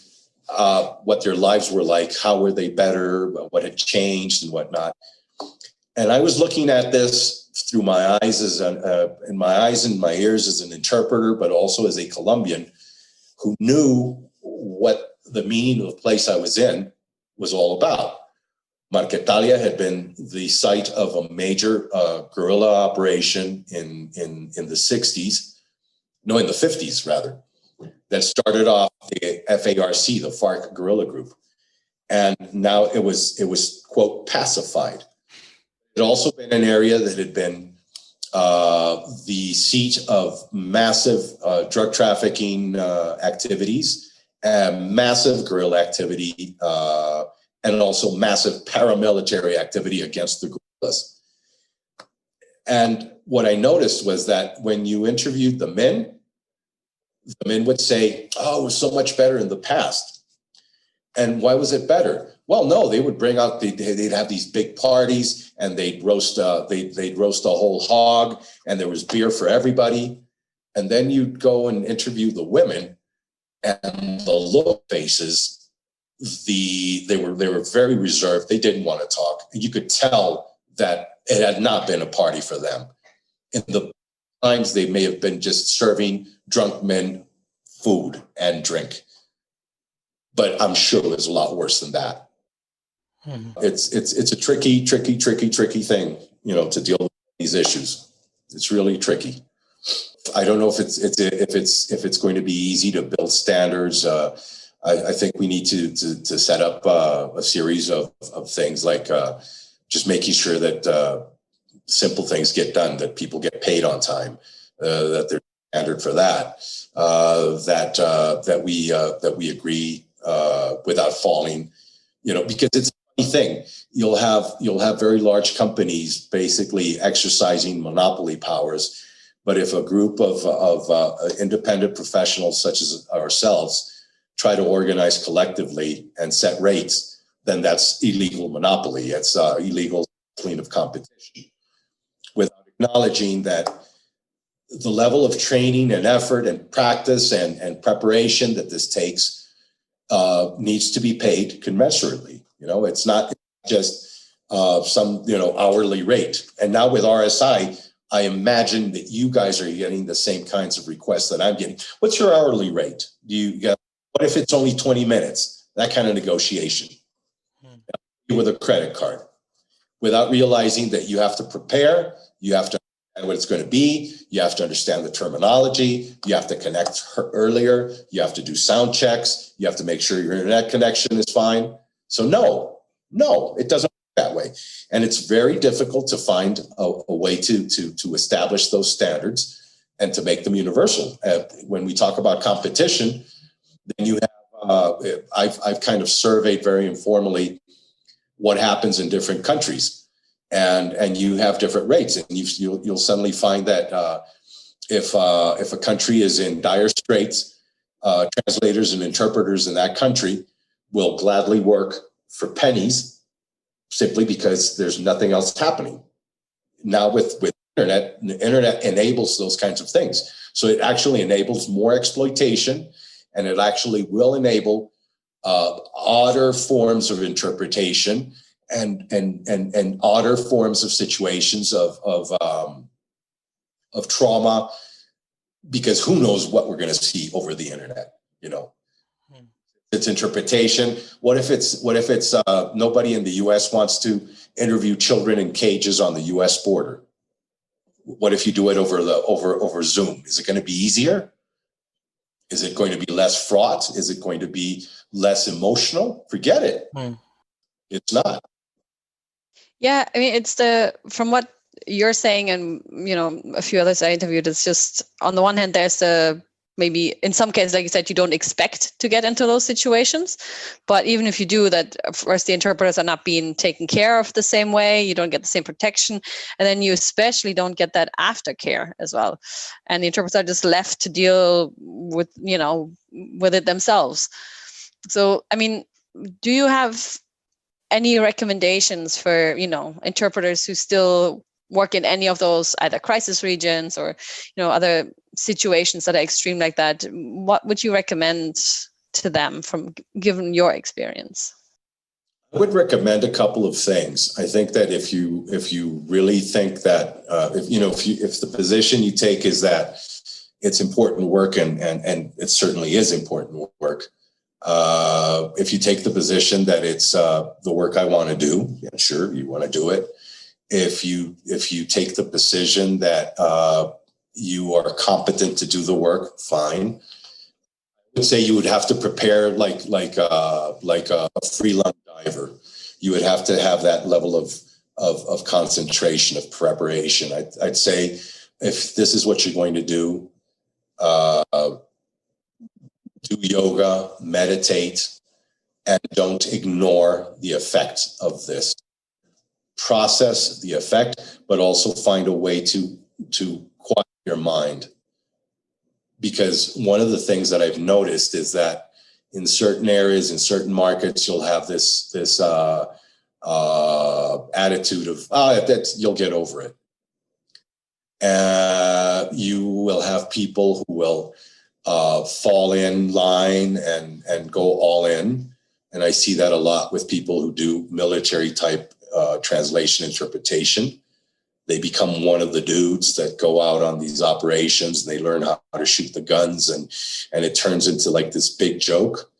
what their lives were like, how were they better, what had changed, and whatnot. And I was looking at this through my eyes in my eyes and my ears as an interpreter, but also as a Colombian who knew what the meaning of the place I was in was all about. Marquetalia had been the site of a major guerrilla operation in the 60s, no, in the 50s rather, that started off the FARC, the FARC guerrilla group. And now it was quote, pacified. It had also been an area that had been the seat of massive drug trafficking activities, massive guerrilla activity, and also massive paramilitary activity against the guerrillas. And what I noticed was that when you interviewed the men would say, oh, it was so much better in the past. And why was it better? Well, no, they would bring out, they'd have these big parties, and they'd roast a whole hog, and there was beer for everybody. And then you'd go and interview the women, and the look faces, they were very reserved. They didn't want to talk. You could tell that it had not been a party for them. In the times, they may have been just serving drunk men food and drink. But I'm sure it was a lot worse than that. Mm-hmm. It's a tricky thing, to deal with these issues. It's really tricky. I don't know if it's going to be easy to build standards. I think we need to set up a series of things like just making sure that simple things get done, that people get paid on time, that there's a standard for that, that we agree without falling, because it's a funny thing. You'll have very large companies basically exercising monopoly powers. But if a group of independent professionals such as ourselves try to organize collectively and set rates, then that's illegal monopoly. It's illegal clean of competition, without acknowledging that the level of training and effort and practice and preparation that this takes needs to be paid commensurately. It's not just some hourly rate. And now with RSI, I imagine that you guys are getting the same kinds of requests that I'm getting. What's your hourly rate? What if it's only 20 minutes? That kind of negotiation with a credit card, without realizing that you have to prepare, you have to understand what it's going to be, you have to understand the terminology, you have to connect earlier, you have to do sound checks, you have to make sure your internet connection is fine. So no, it doesn't work that way. And it's very difficult to find a way to establish those standards and to make them universal. When we talk about competition, then you have, I've kind of surveyed very informally what happens in different countries, and you have different rates, and you'll suddenly find that if a country is in dire straits, translators and interpreters in that country will gladly work for pennies, simply because there's nothing else happening. Now with internet, the internet enables those kinds of things. So it actually enables more exploitation, and it actually will enable odder forms of interpretation and odder forms of situations of trauma, because who knows what we're going to see over the internet, It's interpretation. What if it's nobody in the U.S. wants to interview children in cages on the U.S. border? What if you do it over Zoom? Is it going to be easier? Is it going to be less fraught? Is it going to be less emotional? Forget it. It's not. Yeah, I mean, from what you're saying, and a few others I interviewed, it's just on the one hand, there's maybe in some cases, like you said, you don't expect to get into those situations. But even if you do that, first, the interpreters are not being taken care of the same way. You don't get the same protection. And then you especially don't get that aftercare as well. And the interpreters are just left to deal with, with it themselves. So, I mean, do you have any recommendations for, interpreters who still work in any of those either crisis regions or other situations that are extreme like that? What would you recommend to them from given your experience? I would recommend a couple of things. I think that if you really think that if the position you take is that it's important work, and it certainly is important work, if you take the position that it's the work I want to do, yeah, sure, you want to do it. If you take the position that you are competent to do the work, fine. I would say you would have to prepare like a freelance diver. You would have to have that level of concentration, of preparation. I'd say if this is what you're going to do yoga, meditate, and don't ignore the effect of this. Process the effect, but also find a way to quiet your mind. Because one of the things that I've noticed is that in certain areas, in certain markets, you'll have this attitude of, you'll get over it. You will have people who will fall in line and go all in. And I see that a lot with people who do military type translation interpretation. They become one of the dudes that go out on these operations, and they learn how to shoot the guns, and it turns into like this big joke,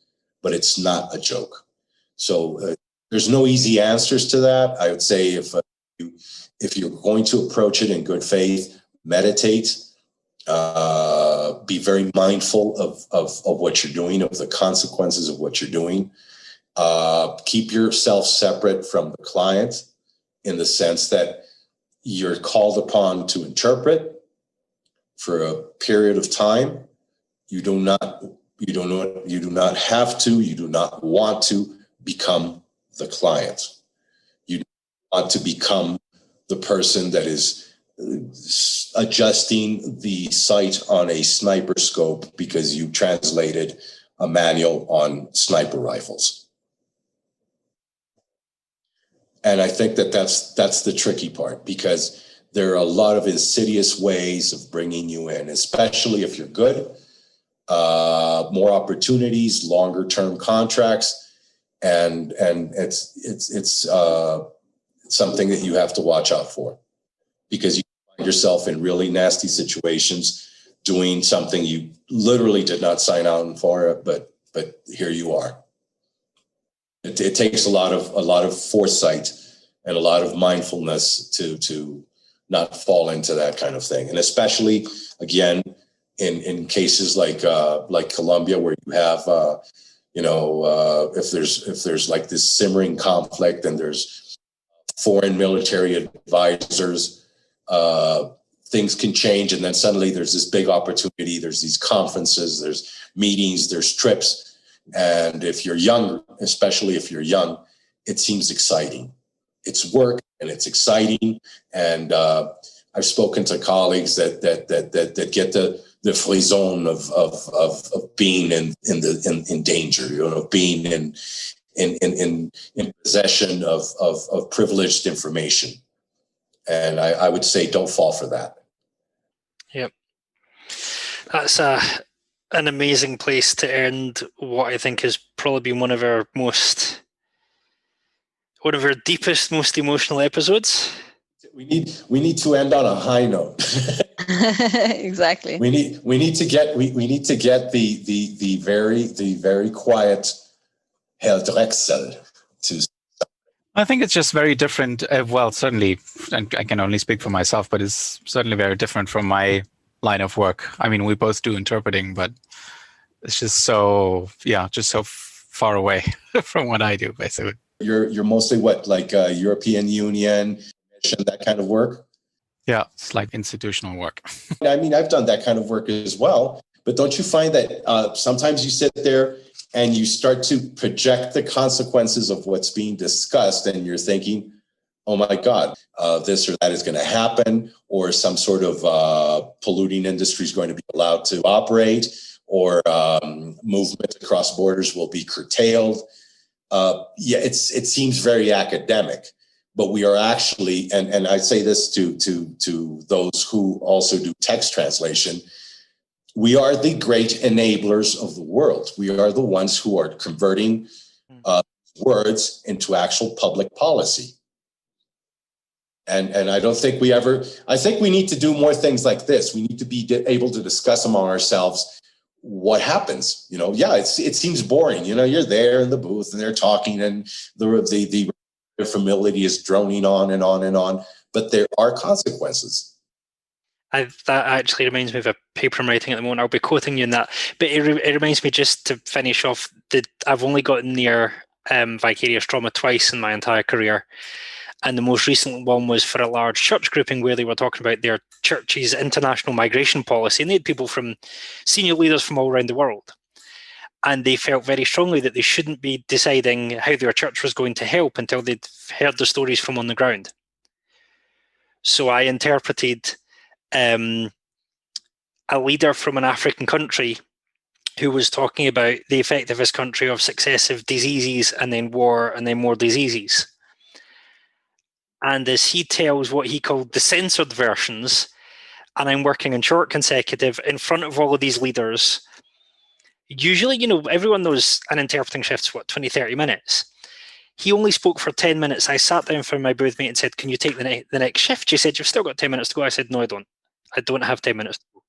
but it's not a joke. So there's no easy answers to that. I would say if you're going to approach it in good faith, meditate, be very mindful of what you're doing, of the consequences of what you're doing. Keep yourself separate from the client in the sense that you're called upon to interpret for a period of time. You do not have to, you do not want to become the client. You want to become the person that is adjusting the sight on a sniper scope because you translated a manual on sniper rifles. And I think that's the tricky part, because there are a lot of insidious ways of bringing you in, especially if you're good, more opportunities, longer term contracts. And it's something that you have to watch out for, because you find yourself in really nasty situations doing something you literally did not sign on for, but here you are. It takes a lot of foresight and a lot of mindfulness to not fall into that kind of thing. And especially, again, in cases like Colombia, where you have if there's like this simmering conflict and there's foreign military advisors, things can change, and then suddenly there's this big opportunity. There's these conferences, there's meetings, there's trips. And if you're young, especially if you're young, it seems exciting. It's work and it's exciting. And I've spoken to colleagues that get the frisson of being in danger, being in possession of privileged information. And I would say don't fall for that. Yep. That's an amazing place to end what I think has probably been one of our deepest, most emotional episodes. We need to end on a high note. Exactly. We need to get the very quiet Herr Drechsel to. I think it's just very different. Well, certainly, and I can only speak for myself, but it's certainly very different from my line of work. I mean, we both do interpreting, but it's just so far away from what I do, basically. You're mostly what, like European Union, that kind of work? Yeah, it's like institutional work. I mean, I've done that kind of work as well, but don't you find that sometimes you sit there and you start to project the consequences of what's being discussed, and you're thinking, oh my God, this or that is going to happen, or some sort of polluting industry is going to be allowed to operate, or movement across borders will be curtailed. It seems very academic, but we are actually, and I say this to those who also do text translation, we are the great enablers of the world. We are the ones who are converting words into actual public policy. And I don't think I think we need to do more things like this. We need to be able to discuss among ourselves what happens. It seems boring. You're there in the booth and they're talking, and the familiarity is droning on and on and on, but there are consequences. That actually reminds me of a paper I'm writing at the moment. I'll be quoting you in that, but it reminds me, just to finish off, that I've only gotten near vicarious trauma twice in my entire career. And the most recent one was for a large church grouping where they were talking about their church's international migration policy. And they had people from senior leaders from all around the world. And they felt very strongly that they shouldn't be deciding how their church was going to help until they'd heard the stories from on the ground. So I interpreted a leader from an African country who was talking about the effect of his country of successive diseases and then war and then more diseases. And as he tells what he called the censored versions, and I'm working in short consecutive in front of all of these leaders, usually, everyone knows an interpreting shift's 20, 30 minutes. He only spoke for 10 minutes. I sat down for my booth mate and said, can you take the next shift? She said, you've still got 10 minutes to go. I said, no, I don't. I don't have 10 minutes to go.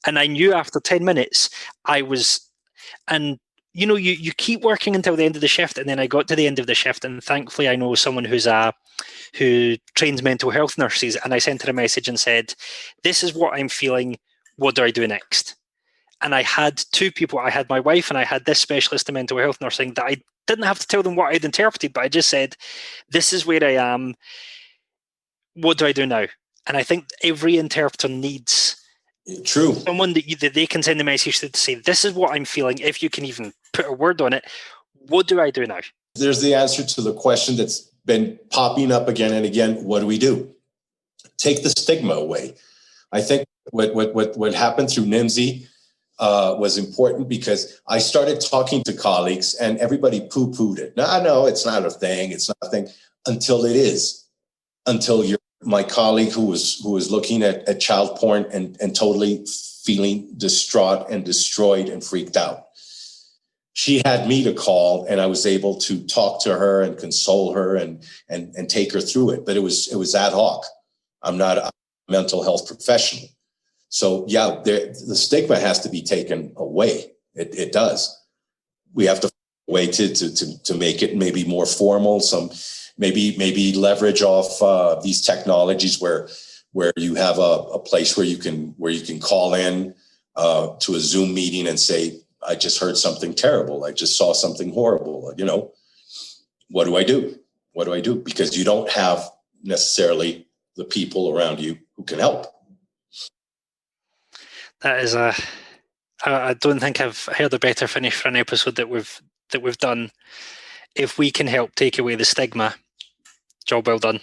And I knew after 10 minutes, I was, and you keep working until the end of the shift. And then I got to the end of the shift. And thankfully, I know someone who trains mental health nurses. And I sent her a message and said, this is what I'm feeling. What do I do next? And I had two people. I had my wife and I had this specialist in mental health nursing that I didn't have to tell them what I'd interpreted, but I just said, this is where I am. What do I do now? And I think every interpreter needs someone that they can send a message to say, this is what I'm feeling. If you can even put a word on it, what do I do now? There's the answer to the question that's been popping up again and again. What do we do? Take the stigma away. I think what happened through NIMSY was important because I started talking to colleagues and everybody poo-pooed it. No, it's not a thing. It's not a thing until it is. Until my colleague who was looking at child porn and totally feeling distraught and destroyed and freaked out. She had me to call and I was able to talk to her and console her and take her through it. But it was ad hoc. I'm not a mental health professional. So yeah, the stigma has to be taken away. It does. We have to find a way to make it maybe more formal. Some maybe leverage off these technologies where you have a place where you can call in to a Zoom meeting and say, I just heard something terrible. I just saw something horrible. What do I do? What do I do? Because you don't have necessarily the people around you who can help. That is I don't think I've heard a better finish for an episode that we've done. If we can help take away the stigma, job well done.